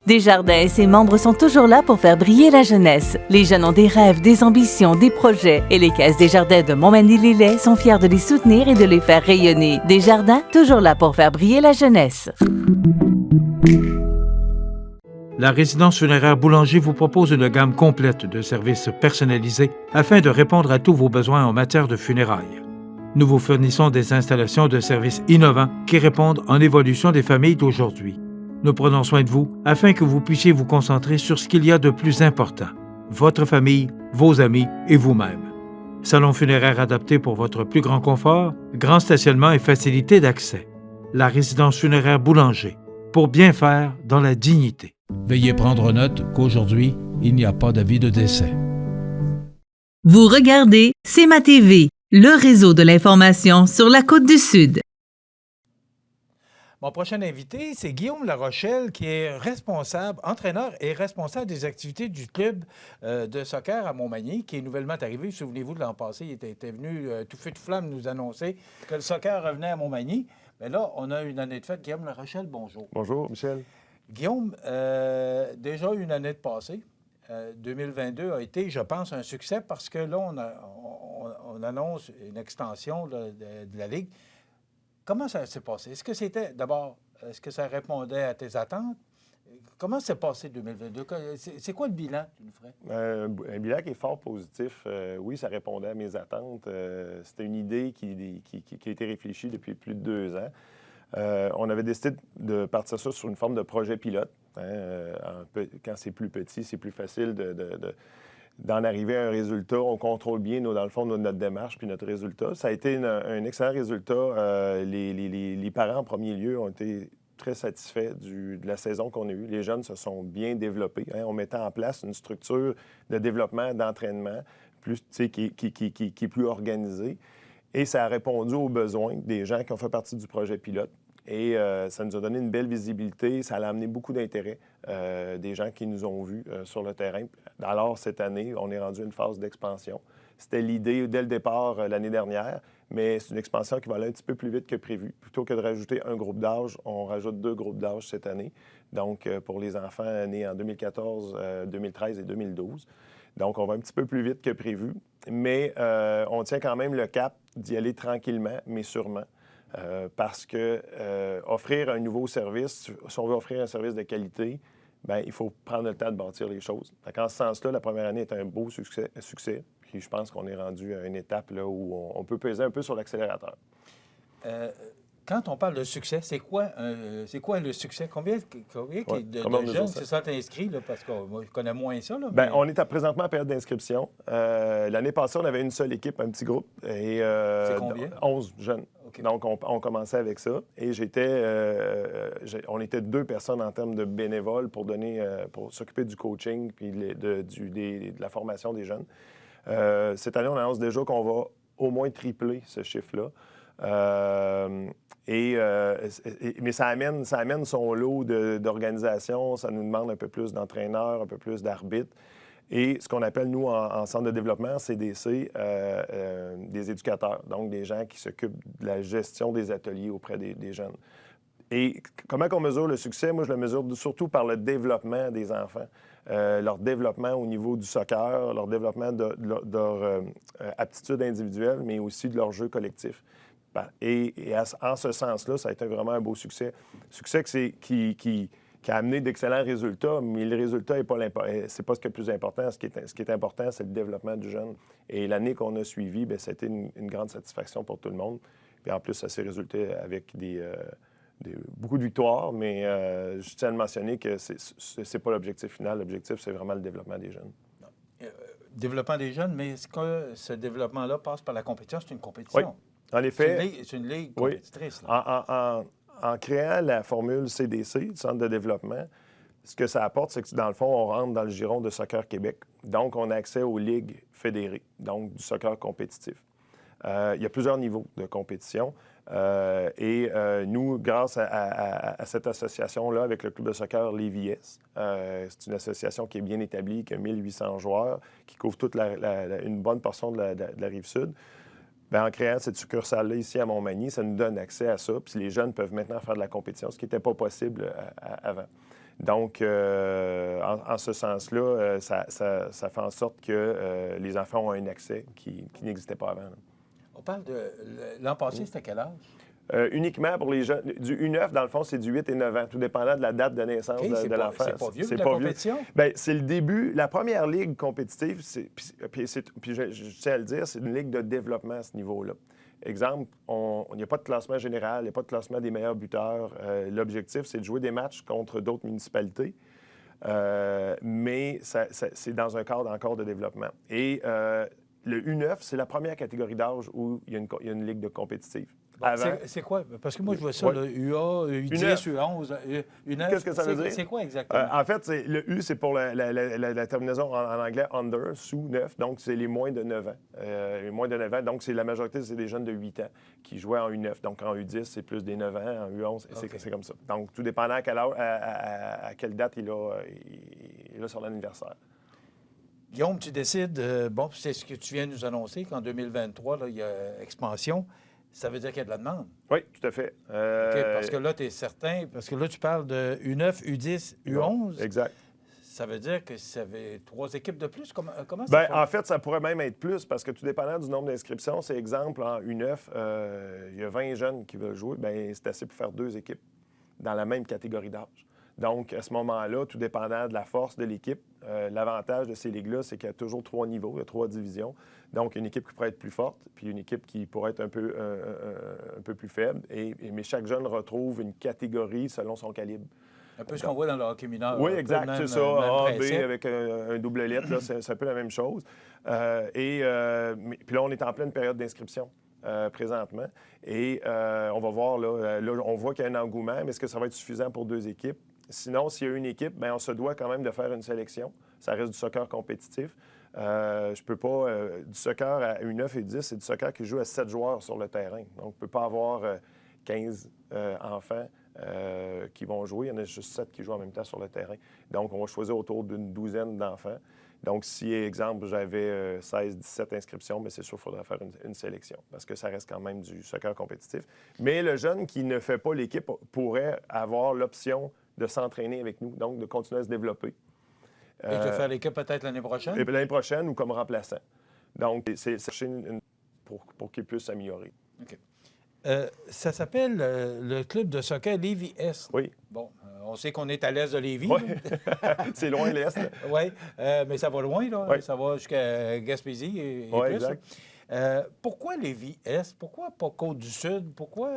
Desjardins et ses membres sont toujours là pour faire briller la jeunesse. Les jeunes ont des rêves, des ambitions, des projets et les caisses Desjardins de Montmagny-Lillet sont fiers de les soutenir et de les faire rayonner. Desjardins, toujours là pour faire briller la jeunesse. La résidence funéraire Boulanger vous propose une gamme complète de services personnalisés afin de répondre à tous vos besoins en matière de funérailles. Nous vous fournissons des installations de services innovants qui répondent en évolution des familles d'aujourd'hui. Nous prenons soin de vous afin que vous puissiez vous concentrer sur ce qu'il y a de plus important, votre famille, vos amis et vous-même. Salon funéraire adapté pour votre plus grand confort, grand stationnement et facilité d'accès. La résidence funéraire Boulanger, pour bien faire dans la dignité. Veuillez prendre note qu'aujourd'hui, il n'y a pas d'avis de décès. Vous regardez C'est ma TV, le réseau de l'information sur la Côte-du-Sud. Mon prochain invité, c'est Guillaume Larochelle, qui est responsable, entraîneur et responsable des activités du club de soccer à Montmagny, qui est nouvellement arrivé. Souvenez-vous, de l'an passé, il était venu tout feu de flamme nous annoncer que le soccer revenait à Montmagny. Mais là, on a une année de fête. Guillaume Larochelle, bonjour. Bonjour, Michel. Guillaume, déjà une année de passée. 2022 a été, je pense, un succès parce que là, on annonce une extension là, de la Ligue. Comment ça s'est passé? Est-ce que c'était, d'abord, est-ce que ça répondait à tes attentes? Comment s'est passé 2022? C'est quoi le bilan que tu nous ferais? Un bilan qui est fort positif. Oui, ça répondait à mes attentes. C'était une idée qui a été réfléchie depuis plus de 2 ans. On avait décidé de partir ça sur une forme de projet pilote. Quand c'est plus petit, c'est plus facile d'en arriver à un résultat. On contrôle bien, dans le fond, notre démarche puis notre résultat. Ça a été un excellent résultat. Les parents, en premier lieu, ont été très satisfaits de la saison qu'on a eue. Les jeunes se sont bien développés. On mettait en place une structure de développement, d'entraînement qui est plus organisée. Et ça a répondu aux besoins des gens qui ont fait partie du projet pilote. Et ça nous a donné une belle visibilité. Ça a amené beaucoup d'intérêt des gens qui nous ont vus sur le terrain. Alors, cette année, on est rendu à une phase d'expansion. C'était l'idée dès le départ l'année dernière, mais c'est une expansion qui va aller un petit peu plus vite que prévu. Plutôt que de rajouter un groupe d'âge, on rajoute 2 groupes d'âge cette année. Donc, pour les enfants nés en 2014, 2013 et 2012. Donc, on va un petit peu plus vite que prévu. Mais on tient quand même le cap d'y aller tranquillement, mais sûrement. Parce que offrir un nouveau service, si on veut offrir un service de qualité, bien, il faut prendre le temps de bâtir les choses. En ce sens-là, la première année est un beau succès. Puis je pense qu'on est rendu à une étape là, où on peut peser un peu sur l'accélérateur. Quand on parle de succès, c'est quoi le succès? Combien de jeunes se sont inscrits? Là, parce que moi, je connais moins ça. Là, Bien, on est présentement en période d'inscription. L'année passée, on avait une seule équipe, un petit groupe. Et, c'est combien? 11 jeunes. Okay. Donc, on commençait avec ça. Et on était 2 personnes en termes de bénévoles pour s'occuper du coaching puis de la formation des jeunes. Cette année, on annonce déjà qu'on va au moins tripler ce chiffre-là. Mais ça amène son lot d'organisation, ça nous demande un peu plus d'entraîneurs, un peu plus d'arbitres. Et ce qu'on appelle, nous, en centre de développement, CDC, des éducateurs, donc des gens qui s'occupent de la gestion des ateliers auprès des jeunes. Et comment on mesure le succès? Moi, je le mesure surtout par le développement des enfants, leur développement au niveau du soccer, leur développement de leur aptitude individuelle, mais aussi de leur jeu collectif. Et en ce sens-là, ça a été vraiment un beau succès. Succès qui a amené d'excellents résultats, mais le résultat c'est pas ce qui est le plus important. Ce qui est important, c'est le développement du jeune. Et l'année qu'on a suivie, ça a été une grande satisfaction pour tout le monde. Puis en plus, ça s'est résulté avec beaucoup de victoires, mais je tiens à le mentionner que c'est pas l'objectif final. L'objectif, c'est vraiment le développement des jeunes. Développement des jeunes, mais est-ce que ce développement-là passe par la compétition? C'est une compétition. Oui, en effet. C'est une ligue compétitrice. Oui. En créant la formule CDC, du Centre de développement, ce que ça apporte, c'est que, dans le fond, on rentre dans le giron de Soccer Québec. Donc, on a accès aux ligues fédérées, donc du soccer compétitif. Il y a plusieurs niveaux de compétition. Nous, grâce à cette association-là avec le club de soccer Lévis, c'est une association qui est bien établie, qui a 1800 joueurs, qui couvre toute une bonne portion de la Rive-Sud. En créant cette succursale-là ici à Montmagny, ça nous donne accès à ça. Puis les jeunes peuvent maintenant faire de la compétition, ce qui n'était pas possible avant. Donc, en ce sens-là, ça fait en sorte que les enfants ont un accès qui n'existait pas avant. Là. On parle de... L'an passé, c'était quel âge? Uniquement pour les jeunes. Du U9, dans le fond, c'est du 8 et 9 ans, tout dépendant de la date de naissance de l'enfant. C'est pas vieux, la compétition? C'est le début. La première ligue compétitive, puis je tiens à le dire, c'est une ligue de développement à ce niveau-là. Exemple, il n'y a pas de classement général, il n'y a pas de classement des meilleurs buteurs. L'objectif, c'est de jouer des matchs contre d'autres municipalités. Mais c'est dans un cadre encore de développement. Et le U9, c'est la première catégorie d'âge où il y a une ligue de compétitive. Bon, c'est quoi? Parce que moi, je vois ça, le UA, U10, U11, U9. Qu'est-ce que ça veut dire? C'est quoi exactement? En fait, le U, c'est pour la terminaison en anglais under, sous 9, donc c'est les moins de 9 ans. Les moins de 9 ans, donc c'est la majorité, c'est des jeunes de 8 ans qui jouaient en U9. Donc en U10, c'est plus des 9 ans, en U11, c'est comme ça. Donc tout dépendant à quelle date il a son anniversaire. Guillaume, tu décides, c'est ce que tu viens de nous annoncer, qu'en 2023, là, il y a expansion. Ça veut dire qu'il y a de la demande? Oui, tout à fait. OK, parce que là, tu es certain, parce que là, tu parles de U9, U10, U11. Exact. Ça veut dire que ça avait 3 équipes de plus? Comment ça fait? En fait, ça pourrait même être plus, parce que tout dépendant du nombre d'inscriptions, c'est exemple, en U9, il y a 20 jeunes qui veulent jouer, c'est assez pour faire 2 équipes dans la même catégorie d'âge. Donc, à ce moment-là, tout dépendant de la force de l'équipe, l'avantage de ces ligues-là, c'est qu'il y a toujours 3 niveaux, il y a 3 divisions. Donc, une équipe qui pourrait être plus forte, puis une équipe qui pourrait être un peu plus faible. Mais chaque jeune retrouve une catégorie selon son calibre. Un peu ce qu'on voit dans le hockey mineur. Oui, exact, c'est ça. A, B avec un double lettre, là, c'est un peu la même chose. Puis là, on est en pleine période d'inscription. Présentement. Et on va voir, là, on voit qu'il y a un engouement, mais est-ce que ça va être suffisant pour 2 équipes? Sinon, s'il y a une équipe, on se doit quand même de faire une sélection. Ça reste du soccer compétitif. Je peux pas... du soccer à U9 et 10, c'est du soccer qui joue à 7 joueurs sur le terrain. Donc, on ne peut pas avoir 15 enfants qui vont jouer. Il y en a juste 7 qui jouent en même temps sur le terrain. Donc, on va choisir autour d'une douzaine d'enfants. Donc, si, exemple, j'avais 16-17 inscriptions, c'est sûr qu'il faudrait faire une sélection parce que ça reste quand même du soccer compétitif. Mais le jeune qui ne fait pas l'équipe pourrait avoir l'option de s'entraîner avec nous, donc de continuer à se développer. Et de faire l'équipe peut-être l'année prochaine? Et l'année prochaine ou comme remplaçant. Donc, c'est pour qu'il puisse s'améliorer. OK. Ça s'appelle le club de soccer Lévis-Est. Oui. Bon, on sait qu'on est à l'est de Lévis. Oui. C'est loin l'est. Oui, mais ça va loin, là. Oui. Ça va jusqu'à Gaspésie et oui, plus. Exact. Pourquoi Lévis-Est? Pourquoi pas Côte-du-Sud? Pourquoi...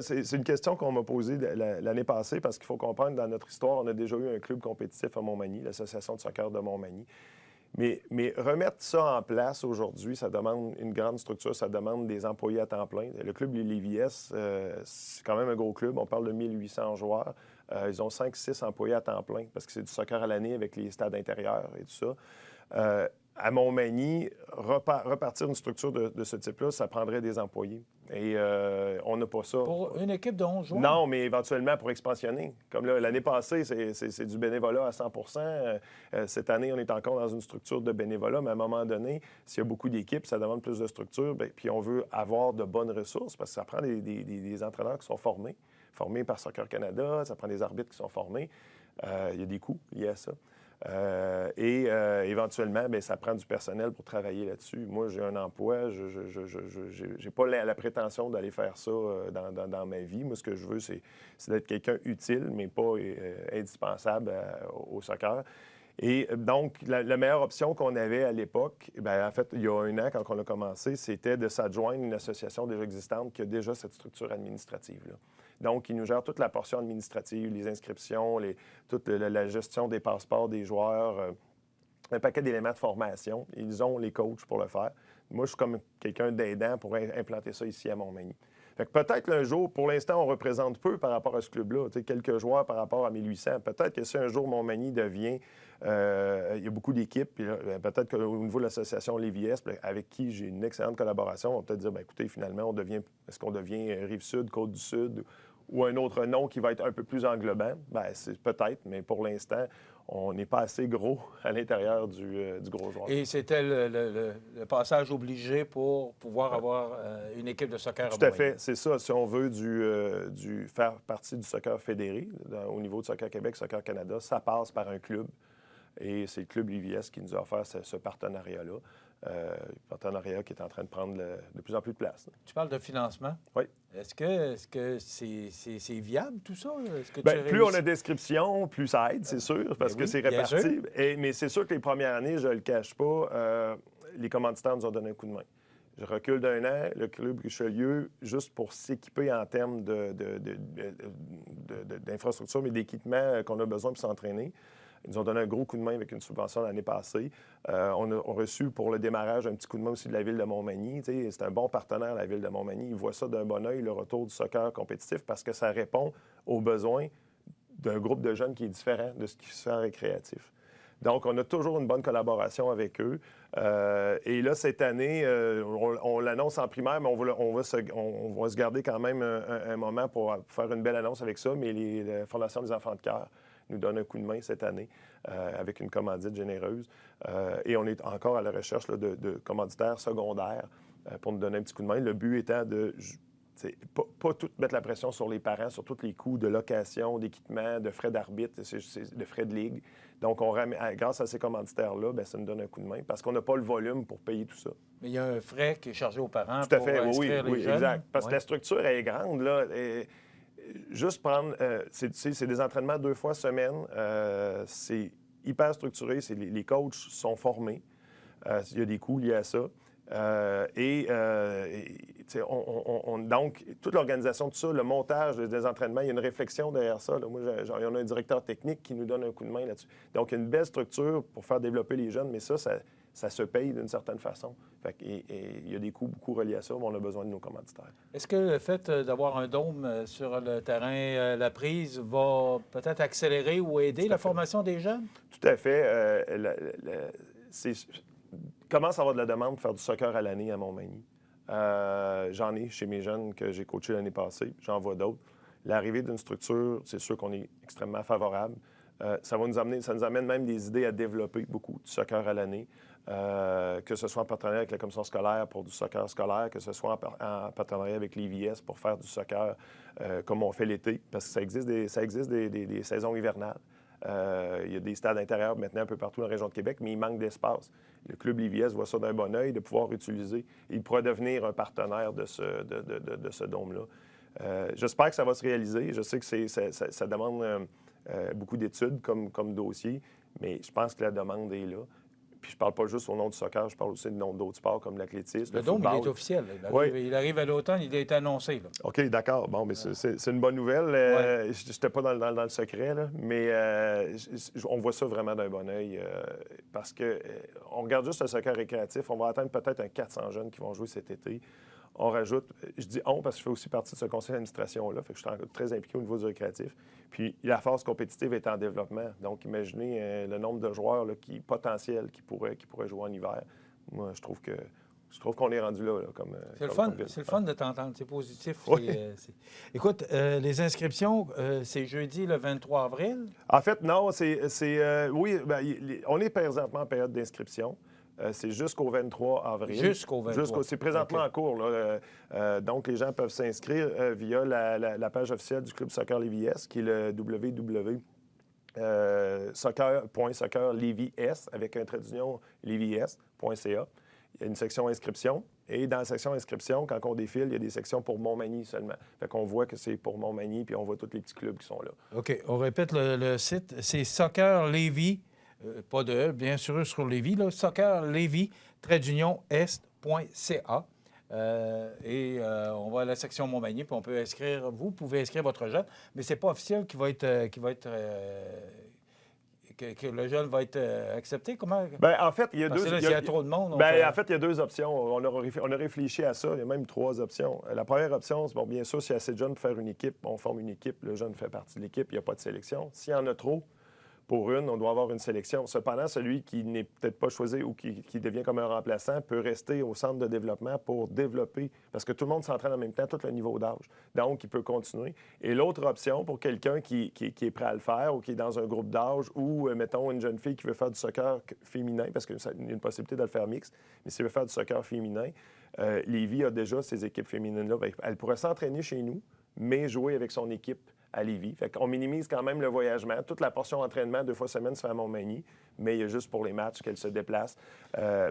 c'est une question qu'on m'a posée l'année passée parce qu'il faut comprendre, dans notre histoire, on a déjà eu un club compétitif à Montmagny, l'Association de soccer de Montmagny. Mais remettre ça en place aujourd'hui, ça demande une grande structure, ça demande des employés à temps plein. Le club Lévis-Est, c'est quand même un gros club. On parle de 1800 joueurs. Ils ont 5-6 employés à temps plein parce que c'est du soccer à l'année avec les stades intérieurs et tout ça. à Montmagny, repartir une structure de ce type-là, ça prendrait des employés. Et on n'a pas ça. Pour une équipe de 11 joueurs? Non, mais éventuellement pour expansionner. Comme là, l'année passée, c'est du bénévolat à 100 Cette année, on est encore dans une structure de bénévolat, mais à un moment donné, s'il y a beaucoup d'équipes, ça demande plus de structure. Puis on veut avoir de bonnes ressources parce que ça prend des entraîneurs qui sont formés par Soccer Canada, ça prend des arbitres qui sont formés. Il y a des coûts liés à ça. Éventuellement, bien, ça prend du personnel pour travailler là-dessus. Moi, j'ai un emploi, je n'ai pas la prétention d'aller faire ça dans ma vie. Moi, ce que je veux, c'est d'être quelqu'un utile, mais pas indispensable au soccer. Et donc, la meilleure option qu'on avait à l'époque, bien, en fait, il y a 1 an, quand on a commencé, c'était de s'adjoindre une association déjà existante qui a déjà cette structure administrative-là. Donc, ils nous gèrent toute la portion administrative, les inscriptions, toute la gestion des passeports des joueurs, un paquet d'éléments de formation. Ils ont les coachs pour le faire. Moi, je suis comme quelqu'un d'aidant pour implanter ça ici à Montmagny. Fait que peut-être qu'un jour, pour l'instant, on représente peu par rapport à ce club-là, quelques joueurs par rapport à 1800. Peut-être que si un jour Montmagny devient... il y a beaucoup d'équipes, puis peut-être qu'au niveau de l'association Lévis-Est, avec qui j'ai une excellente collaboration, on va peut-être dire, bien, écoutez, finalement, est-ce qu'on devient Rive-Sud, Côte-du-Sud, ou un autre nom qui va être un peu plus englobant? Bien, c'est peut-être, mais pour l'instant, on n'est pas assez gros à l'intérieur du gros joueur. Et c'était le passage obligé pour pouvoir avoir une équipe de soccer à Tout à fait, c'est ça. Si on veut faire partie du soccer fédéré, au niveau de Soccer Québec, Soccer Canada, ça passe par un club. Et c'est le club Lévis-Est qui nous a offert ce partenariat-là. Partenariat qui est en train de prendre de plus en plus de place. Tu parles de financement? Oui. Est-ce que c'est viable, tout ça? Plus on a d'inscriptions, plus ça aide, c'est sûr, parce que c'est réparti. Mais c'est sûr que les premières années, je ne le cache pas, les commanditaires nous ont donné un coup de main. Je recule d'1 an, le club Richelieu, juste pour s'équiper en termes d'infrastructure, mais d'équipement qu'on a besoin pour s'entraîner. Ils nous ont donné un gros coup de main avec une subvention l'année passée. On a reçu pour le démarrage un petit coup de main aussi de la Ville de Montmagny. C'est un bon partenaire, la Ville de Montmagny. Ils voient ça d'un bon œil, le retour du soccer compétitif, parce que ça répond aux besoins d'un groupe de jeunes qui est différent de ce qui se fait en récréatif. Donc, on a toujours une bonne collaboration avec eux. Et là, cette année, on l'annonce en primaire, mais on va se garder quand même un moment pour faire une belle annonce avec ça. Mais la Fondation des enfants de cœur nous donne un coup de main cette année avec une commandite généreuse. Et on est encore à la recherche là, de commanditaires secondaires pour nous donner un petit coup de main. Le but étant de... pas tout mettre la pression sur les parents, sur tous les coûts de location, d'équipement, de frais d'arbitre, de frais de ligue. Donc, grâce à ces commanditaires-là, bien, ça nous donne un coup de main parce qu'on n'a pas le volume pour payer tout ça. Mais il y a un frais qui est chargé aux parents tout à pour fait, inscrire les jeunes. Exact. Parce que la structure elle est grande, là. Juste prendre... c'est des entraînements 2 fois semaine. C'est hyper structuré. Les coachs sont formés. Il y a des coûts liés à ça. Donc, toute l'organisation de ça, le montage des entraînements, il y a une réflexion derrière ça. Là. Moi, on a un directeur technique qui nous donne un coup de main là-dessus. Donc, il y a une belle structure pour faire développer les jeunes, mais ça se paye d'une certaine façon. Il y a des coûts beaucoup reliés à ça, mais on a besoin de nos commanditaires. Est-ce que le fait d'avoir un dôme sur le terrain La Prise va peut-être accélérer ou aider la formation des jeunes? Tout à fait. Commence à avoir de la demande pour faire du soccer à l'année à Montmagny. J'en ai chez mes jeunes que j'ai coachés l'année passée. J'en vois d'autres. L'arrivée d'une structure, c'est sûr qu'on est extrêmement favorable. Ça nous amène même des idées à développer beaucoup du soccer à l'année, que ce soit en partenariat avec la commission scolaire pour du soccer scolaire, que ce soit en partenariat avec l'IVS pour faire du soccer comme on fait l'été, parce que ça existe des saisons hivernales. Il y a des stades intérieurs maintenant un peu partout dans la région de Québec, mais il manque d'espace. Le club Lévis voit ça d'un bon œil de pouvoir utiliser. Il pourrait devenir un partenaire de ce dôme-là. J'espère que ça va se réaliser. Je sais que ça demande beaucoup d'études comme dossier, mais je pense que la demande est là. Puis je parle pas juste au nom du soccer, je parle aussi du nom d'autres sports comme l'athlétisme. Le dôme, il est officiel. Il arrive à l'automne, il a été annoncé. Là. OK, d'accord. Bon, mais c'est une bonne nouvelle. Je n'étais pas dans le secret, là, mais on voit ça vraiment d'un bon œil parce qu'on regarde juste le soccer récréatif. On va atteindre peut-être un 400 jeunes qui vont jouer cet été. on rajoute, je dis on parce que je fais aussi partie de ce conseil d'administration-là, fait que je suis très impliqué au niveau du récréatif. Puis la force compétitive est en développement. Donc, imaginez le nombre de joueurs là, potentiels qui pourraient jouer en hiver. Moi, je trouve qu'on est rendu là. C'est le fun de t'entendre, c'est positif. Oui. Écoute, les inscriptions, c'est jeudi le 23 avril? En fait, non, oui, on est présentement en période d'inscription. C'est jusqu'au 23 avril. Jusqu'au 23. C'est présentement en cours. Là. Donc, les gens peuvent s'inscrire via la page officielle du Club Soccer Lévis qui est le www.soccer.soccerlevis avec un trait d'union levis.ca. Il y a une section inscription. Et dans la section inscription, quand on défile, il y a des sections pour Montmagny seulement. Fait qu'on voit que c'est pour Montmagny, puis on voit tous les petits clubs qui sont là. OK. On répète le site. C'est Soccer Lévis. Pas de E, bien sûr, sur Lévis, là, soccerlevis-est.ca. On va à la section Montmagny, puis on peut inscrire, vous pouvez inscrire votre jeune, mais c'est pas officiel que le jeune va être accepté. Comment? Bien, en fait, il y a deux... S'il y a trop de monde... En fait, il y a deux options. On a réfléchi à ça. Il y a même 3 options. La première option, c'est, bien sûr, s'il y a assez de jeunes pour faire une équipe, on forme une équipe, le jeune fait partie de l'équipe, il n'y a pas de sélection. S'il y en a trop, pour on doit avoir une sélection. Cependant, celui qui n'est peut-être pas choisi ou qui devient comme un remplaçant peut rester au centre de développement pour développer, parce que tout le monde s'entraîne en même temps, tout le niveau d'âge. Donc, il peut continuer. Et l'autre option, pour quelqu'un qui est prêt à le faire ou qui est dans un groupe d'âge ou, mettons, une jeune fille qui veut faire du soccer féminin, parce qu'il y a une possibilité de le faire mixte, mais s'il veut faire du soccer féminin, Lévis a déjà ces équipes féminines-là. Elle pourrait s'entraîner chez nous, mais jouer avec son équipe à Lévis. Fait qu'on minimise quand même le voyagement. Toute la portion d'entraînement, 2 fois semaine, se fait à Montmagny, mais il y a juste pour les matchs qu'elle se déplace.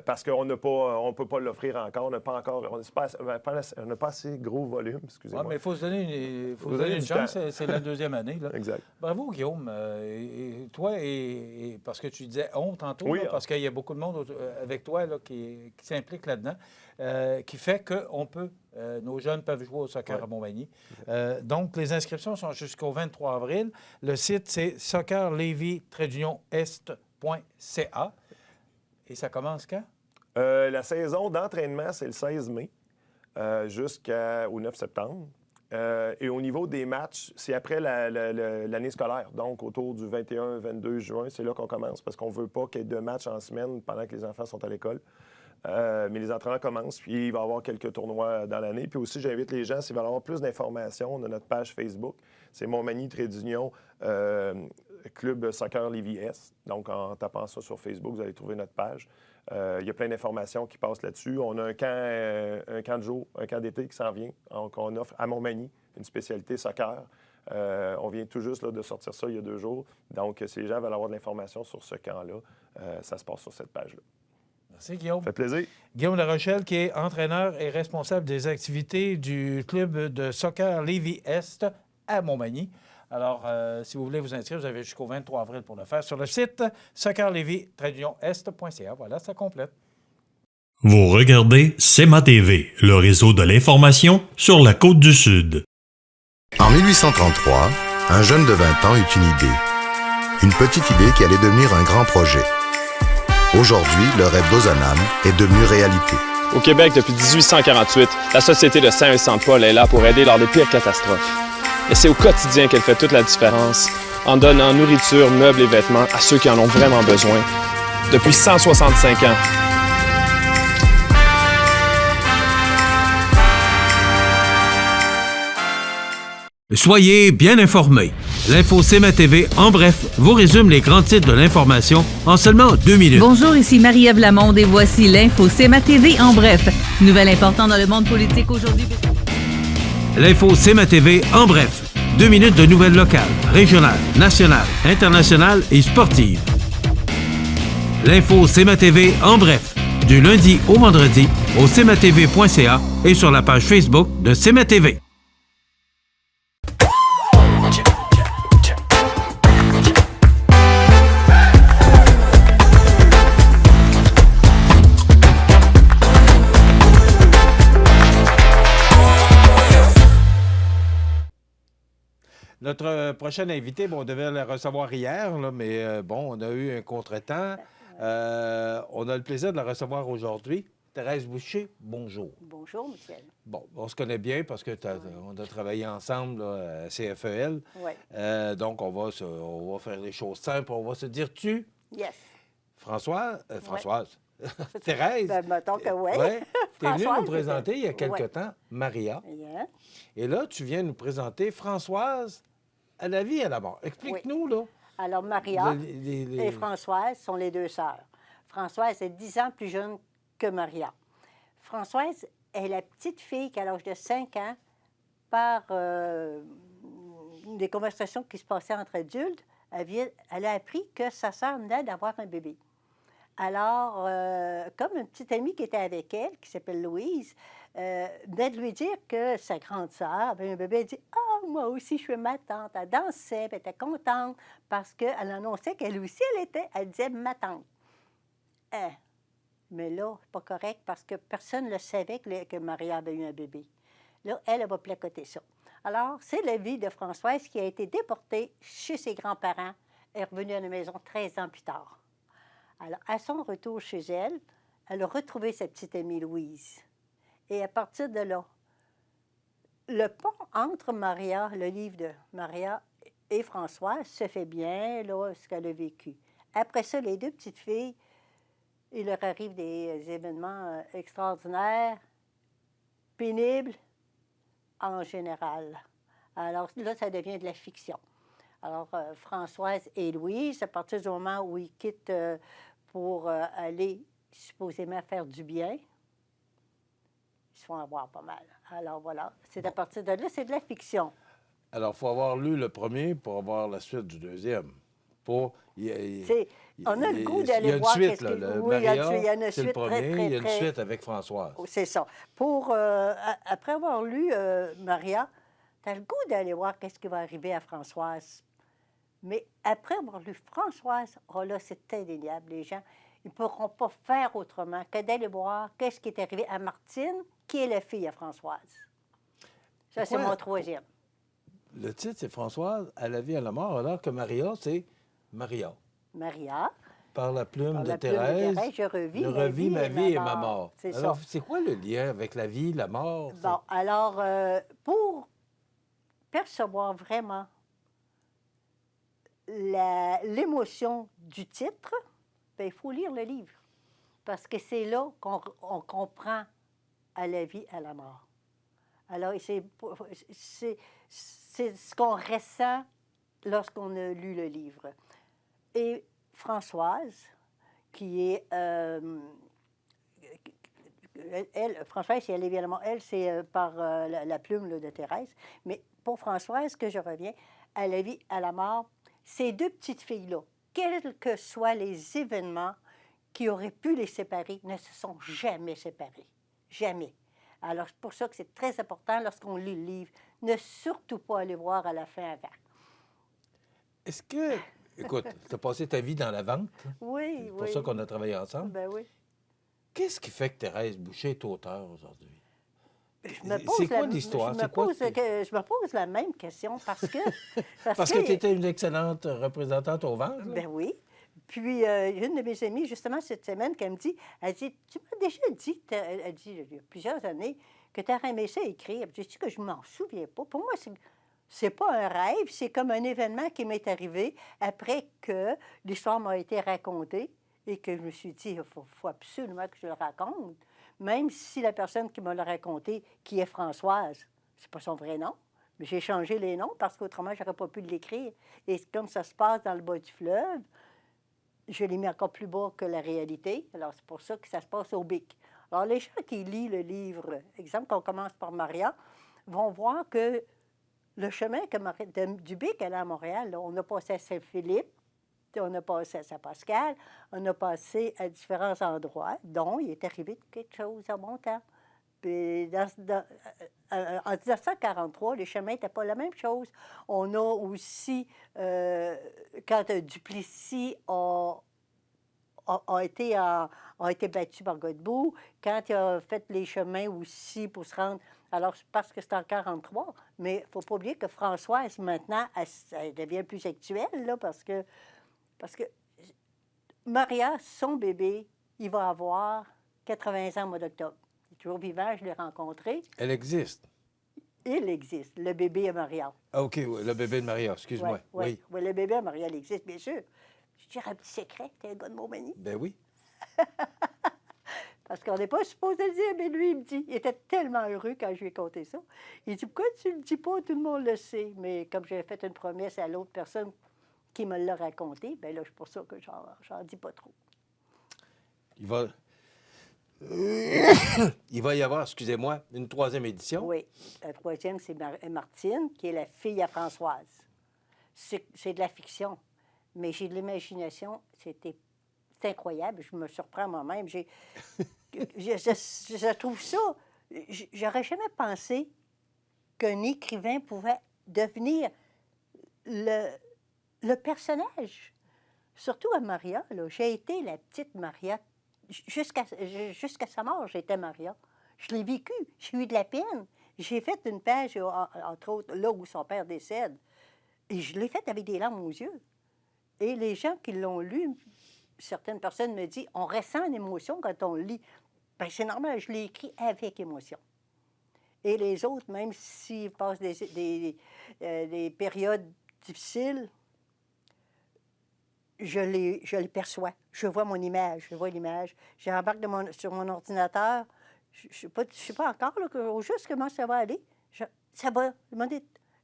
Parce qu'on ne peut pas l'offrir encore. On n'a pas assez gros volume, excusez-moi. Mais il faut se donner une chance. C'est la 2e année. Là. Exact. Bravo, Guillaume. Et toi, parce que tu disais on tantôt, oui, là, parce qu'il y a beaucoup de monde avec toi là, qui s'implique là-dedans, qui fait que nos jeunes peuvent jouer au soccer à Montmagny. Donc, les inscriptions sont jusqu'au 23 avril. Le site, c'est soccerlevis-est.ca. Et ça commence quand? La saison d'entraînement, c'est le 16 mai jusqu'au 9 septembre. Et au niveau des matchs, c'est après l'année scolaire. Donc, autour du 21-22 juin, c'est là qu'on commence parce qu'on ne veut pas qu'il y ait 2 matchs en semaine pendant que les enfants sont à l'école. Mais les entraînements commencent, puis il va y avoir quelques tournois dans l'année. Puis aussi, j'invite les gens, s'ils veulent avoir plus d'informations, on a notre page Facebook. C'est Montmagny Trait-d'Union Club Soccer Lévis-Est. Donc, en tapant ça sur Facebook, vous allez trouver notre page. Il y a plein d'informations qui passent là-dessus. On a un camp de jour, un camp d'été qui s'en vient. Donc, on offre à Montmagny une spécialité soccer. On vient tout juste là, de sortir ça il y a 2 jours. Donc, si les gens veulent avoir de l'information sur ce camp-là, ça se passe sur cette page-là. Merci, Guillaume. Ça fait plaisir. Guillaume Larochelle, qui est entraîneur et responsable des activités du club de soccer Lévis-Est à Montmagny. Alors, si vous voulez vous inscrire, vous avez jusqu'au 23 avril pour le faire sur le site soccerlevis-est.ca. Voilà, ça complète. Vous regardez CEMA TV, le réseau de l'information sur la Côte-du-Sud. En 1833, un jeune de 20 ans eut une idée. Une petite idée qui allait devenir un grand projet. Aujourd'hui, le rêve d'Ozanam est devenu réalité. Au Québec, depuis 1848, la Société de Saint-Vincent-de-Paul est là pour aider lors des pires catastrophes. Et c'est au quotidien qu'elle fait toute la différence, en donnant nourriture, meubles et vêtements à ceux qui en ont vraiment besoin. Depuis 165 ans. Soyez bien informés. L'Info CEMA TV, en bref, vous résume les grands titres de l'information en seulement 2 minutes. Bonjour, ici Marie-Ève Lamonde et voici l'Info CEMA TV, en bref. Nouvelle importante dans le monde politique aujourd'hui. L'Info CEMA TV, en bref. 2 minutes de nouvelles locales, régionales, nationales, internationales et sportives. L'Info CEMA TV, en bref. Du lundi au vendredi au cematv.ca et sur la page Facebook de CEMA TV. Notre prochaine invitée, on devait la recevoir hier, là, mais on a eu un contretemps. On a le plaisir de la recevoir aujourd'hui. Thérèse Boucher, bonjour. Bonjour, Michel. Bon, on se connaît bien parce que on a travaillé ensemble là, à CFEL. Oui. Donc, on va faire les choses simples. On va se dire tu. Yes. Françoise. Thérèse. Ben, mettons que oui. Ouais. Tu es venue Françoise, nous présenter il y a quelque ouais. temps Maria. Yeah. Et là, tu viens nous présenter Françoise à la vie et à la mort. Explique-nous, là. Alors, Maria et Françoise sont les deux sœurs. Françoise est 10 ans plus jeune que Maria. Françoise est la petite fille qui, à l'âge de 5 ans, par des conversations qui se passaient entre adultes, elle a appris que sa sœur venait d'avoir un bébé. Alors, comme une petite amie qui était avec elle, qui s'appelle Louise, venait de lui dire que sa grande sœur avait un bébé, elle dit « Ah, moi aussi, je suis ma tante. » Elle dansait, puis elle était contente parce qu'elle annonçait qu'elle aussi, elle disait « ma tante ». Mais là, c'est pas correct parce que personne ne le savait que Maria avait eu un bébé. Là, elle va placoter ça. Alors, c'est la vie de Françoise qui a été déportée chez ses grands-parents et est revenue à la maison 13 ans plus tard. Alors, à son retour chez elle, elle a retrouvé sa petite amie Louise. Et à partir de là, le pont entre Maria, le livre de Maria et Françoise, se fait bien, là, ce qu'elle a vécu. Après ça, les deux petites filles, il leur arrive des événements extraordinaires, pénibles, en général. Alors là, ça devient de la fiction. Alors, Françoise et Louise, à partir du moment où ils quittent pour aller supposément faire du bien, ils se font avoir pas mal. Alors voilà, c'est à partir de là, c'est de la fiction. Alors, il faut avoir lu le premier pour avoir la suite du deuxième. On a le goût d'aller voir qu'est-ce qu'il y a. Oui, il y a une c'est suite le premier, très, il y a une suite avec Françoise. C'est ça. Après avoir lu Maria, tu as le goût d'aller voir qu'est-ce qui va arriver à Françoise. Mais après avoir lu Françoise, oh là, c'est indéniable. Les gens, ils ne pourront pas faire autrement que d'aller voir qu'est-ce qui est arrivé à Martine, qui est la fille à Françoise. Ça, c'est mon troisième. Le titre, c'est Françoise à la vie et à la mort, alors que Maria, c'est Maria. Maria. Par la plume de Thérèse, je revis ma vie et ma mort. Alors, c'est quoi le lien avec la vie, la mort? Bon, alors, pour percevoir vraiment l'émotion du titre, bien, il faut lire le livre. Parce que c'est là qu'on comprend à la vie, à la mort. Alors, c'est ce qu'on ressent lorsqu'on a lu le livre. Et Françoise, qui est... Françoise, c'est évidemment elle, c'est par la plume là, de Thérèse. Mais pour Françoise, que je reviens, à la vie, à la mort, ces deux petites filles-là, quels que soient les événements qui auraient pu les séparer, ne se sont jamais séparées. Jamais. Alors, c'est pour ça que c'est très important, lorsqu'on lit le livre, ne surtout pas aller voir à la fin avant. Est-ce que... Écoute, tu as passé ta vie dans la vente. Oui, c'est pour ça qu'on a travaillé ensemble. Ben oui. Qu'est-ce qui fait que Thérèse Boucher est auteure aujourd'hui? C'est quoi l'histoire? Je me pose la même question parce que... Parce que tu étais une excellente représentante au vent. Ben oui. Puis, une de mes amies, justement, cette semaine, qui me dit, elle dit, tu m'as déjà dit, elle dit, il y a plusieurs années, que tu as aimé ça écrire. Je dis que je ne m'en souviens pas. Pour moi, c'est pas un rêve, c'est comme un événement qui m'est arrivé après que l'histoire m'a été racontée et que je me suis dit, il faut absolument que je le raconte. Même si la personne qui me l'a raconté, qui est Françoise, c'est pas son vrai nom, mais j'ai changé les noms parce qu'autrement, je n'aurais pas pu l'écrire. Et comme ça se passe dans le bas du fleuve, je l'ai mis encore plus bas que la réalité. Alors, c'est pour ça que ça se passe au Bic. Alors, les gens qui lisent le livre, exemple, qu'on commence par Maria, vont voir que le chemin du Bic allait à Montréal, là, on a passé à Saint-Philippe, on a passé à Saint-Pascal, on a passé à différents endroits, dont il est arrivé quelque chose à bon temps. Puis en 1943, les chemins n'étaient pas la même chose. On a aussi, quand Duplessis a été battu par Godbout, quand il a fait les chemins aussi pour se rendre... Alors, parce que c'est en 1943, mais il ne faut pas oublier que Françoise, maintenant, elle devient plus actuelle, là, parce que Maria, son bébé, il va avoir 80 ans au mois d'octobre. Il est toujours vivant, je l'ai rencontré. Elle existe. Il existe, le bébé à Maria. Ah, OK, oui, le bébé de Maria, excuse-moi. Oui, le bébé à Maria, il existe, bien sûr. Je dirais un petit secret, t'es un gars de Montmagny. Ben oui. Parce qu'on n'est pas supposé le dire, mais lui, il me dit, il était tellement heureux quand je lui ai conté ça. Il dit, pourquoi tu ne le dis pas, tout le monde le sait. Mais comme j'ai fait une promesse à l'autre personne qui me l'a raconté, bien là, c'est pour ça que j'en dis pas trop. Il va y avoir, excusez-moi, une 3e édition. Oui. La 3e, c'est Martine, qui est la fille à Françoise. C'est de la fiction, mais j'ai de l'imagination. C'est incroyable. Je me surprends moi-même. Je trouve ça... J'aurais jamais pensé qu'un écrivain pouvait devenir le personnage. Surtout à Maria. J'ai été la petite Maria. Jusqu'à sa mort, j'étais Maria. Je l'ai vécu. J'ai eu de la peine. J'ai fait une page, entre autres, là où son père décède. Et je l'ai faite avec des larmes aux yeux. Et les gens qui l'ont lu, certaines personnes me disent, on ressent une émotion quand on le lit. Bien, c'est normal, je l'ai écrit avec émotion. Et les autres, même s'ils passent des périodes difficiles, je les perçois. Je vois mon image, je vois l'image. J'embarque sur mon ordinateur. Je ne sais pas encore juste comment ça va aller. Ça va.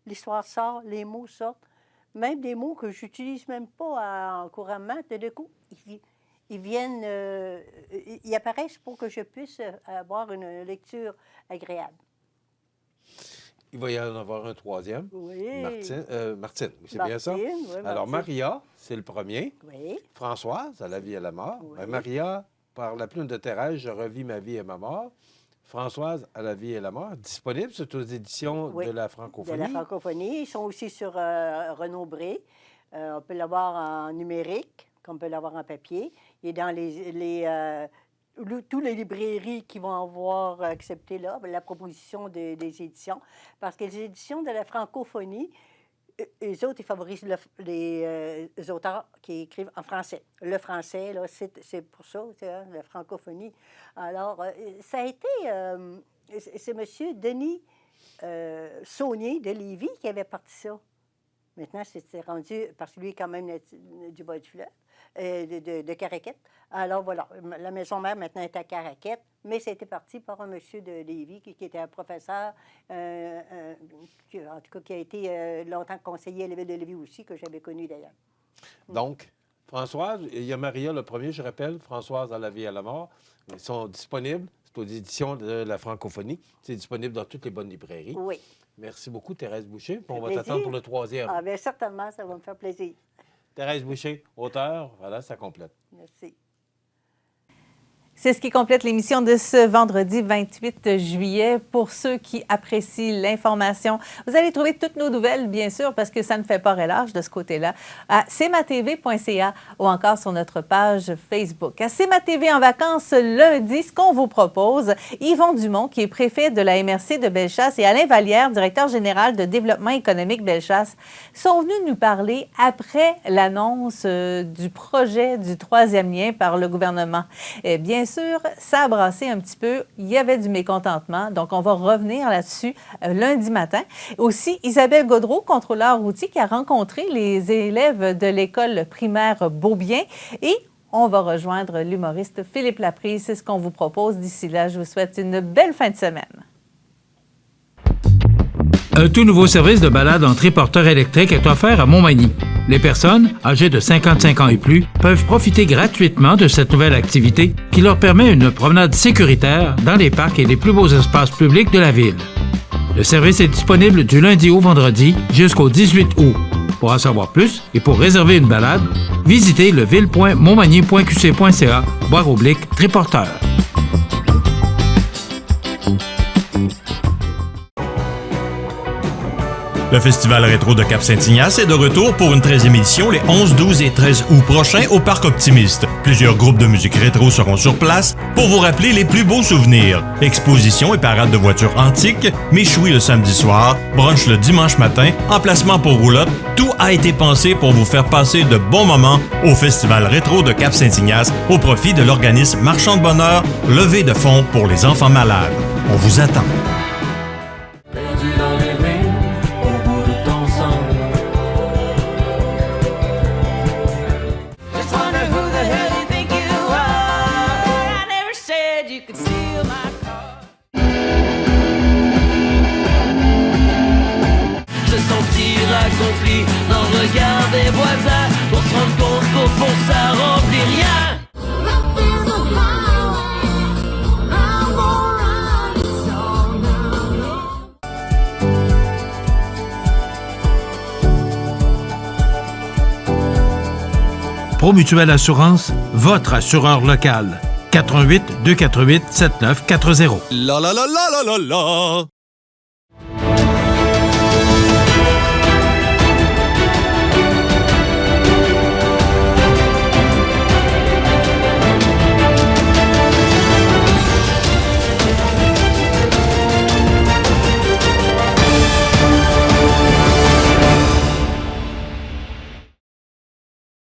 L'histoire sort, les mots sortent. Même des mots que je n'utilise même pas couramment, de coup, ils viennent, ils apparaissent pour que je puisse avoir une lecture agréable. Il va y en avoir un 3e. Oui. Martine, c'est bien ça? Oui, alors, Maria, c'est le premier. Oui. Françoise, à la vie et à la mort. Oui. Maria, par la plume de Thérèse, je revis ma vie et ma mort. Françoise, à la vie et la mort. Disponible, c'est aux éditions de la Francophonie. De la Francophonie. Ils sont aussi sur Renaud Bré. On peut l'avoir en numérique, comme on peut l'avoir en papier. Il est dans toutes les librairies qui vont avoir accepté là, la proposition des éditions. Parce que les éditions de la Francophonie, les autres, ils favorisent les auteurs qui écrivent en français. Le français, là, c'est pour ça, la francophonie. Alors, ça a été... c'est M. Denis Saunier de Lévis qui avait parti ça. Maintenant, c'est rendu... Parce que lui est quand même du bas du fleuve, de Caraquette. Alors, voilà, la maison mère, maintenant, est à Caraquette, mais c'était parti par un monsieur de Lévis qui était un professeur, en tout cas, qui a été longtemps conseiller à la ville de Lévis aussi, que j'avais connu d'ailleurs. Donc, Françoise, il y a Maria, le premier, je rappelle, Françoise à la vie et à la mort. Ils sont disponibles. C'est aux éditions de la Francophonie. C'est disponible dans toutes les bonnes librairies. Oui. Merci beaucoup, Thérèse Boucher. On va plaisir. t'attendre pour le 3e. Ah, bien, certainement, ça va me faire plaisir. Thérèse Boucher, auteur, voilà, ça complète. Merci. C'est ce qui complète l'émission de ce vendredi 28 juillet. Pour ceux qui apprécient l'information, vous allez trouver toutes nos nouvelles, bien sûr, parce que ça ne fait pas relâche de ce côté-là, à cmatv.ca ou encore sur notre page Facebook. À CMA-TV en vacances lundi, ce qu'on vous propose, Yvon Dumont, qui est préfet de la MRC de Bellechasse, et Alain Vallière, directeur général de développement économique Bellechasse, sont venus nous parler après l'annonce du projet du 3e lien par le gouvernement. Bien sûr, ça a brassé un petit peu. Il y avait du mécontentement. Donc, on va revenir là-dessus lundi matin. Aussi, Isabelle Gaudreau, contrôleur routier, qui a rencontré les élèves de l'école primaire Beaubien. Et on va rejoindre l'humoriste Philippe Laprise. C'est ce qu'on vous propose. D'ici là, je vous souhaite une belle fin de semaine. Un tout nouveau service de balade en triporteur électrique est offert à Montmagny. Les personnes âgées de 55 ans et plus peuvent profiter gratuitement de cette nouvelle activité qui leur permet une promenade sécuritaire dans les parcs et les plus beaux espaces publics de la ville. Le service est disponible du lundi au vendredi jusqu'au 18 août. Pour en savoir plus et pour réserver une balade, visitez leville.montmagny.qc.ca/triporteur. Le Festival rétro de Cap-Saint-Ignace est de retour pour une 13e édition les 11, 12 et 13 août prochains au Parc Optimiste. Plusieurs groupes de musique rétro seront sur place pour vous rappeler les plus beaux souvenirs. Exposition et parade de voitures antiques, méchouis le samedi soir, brunch le dimanche matin, emplacement pour roulotte. Tout a été pensé pour vous faire passer de bons moments au Festival rétro de Cap-Saint-Ignace au profit de l'organisme Marchand de Bonheur, levée de fonds pour les enfants malades. On vous attend. Perdu dans les rues, au bout de ton sang. Just wonder who the hell you think you are. I never said you could steal my car. Se sentir accompli dans le regard des voisins, pour se rendre compte qu'au fond ça remplit rien. Promutuelle Assurance, votre assureur local. 88 248 7940. La la la la la la la.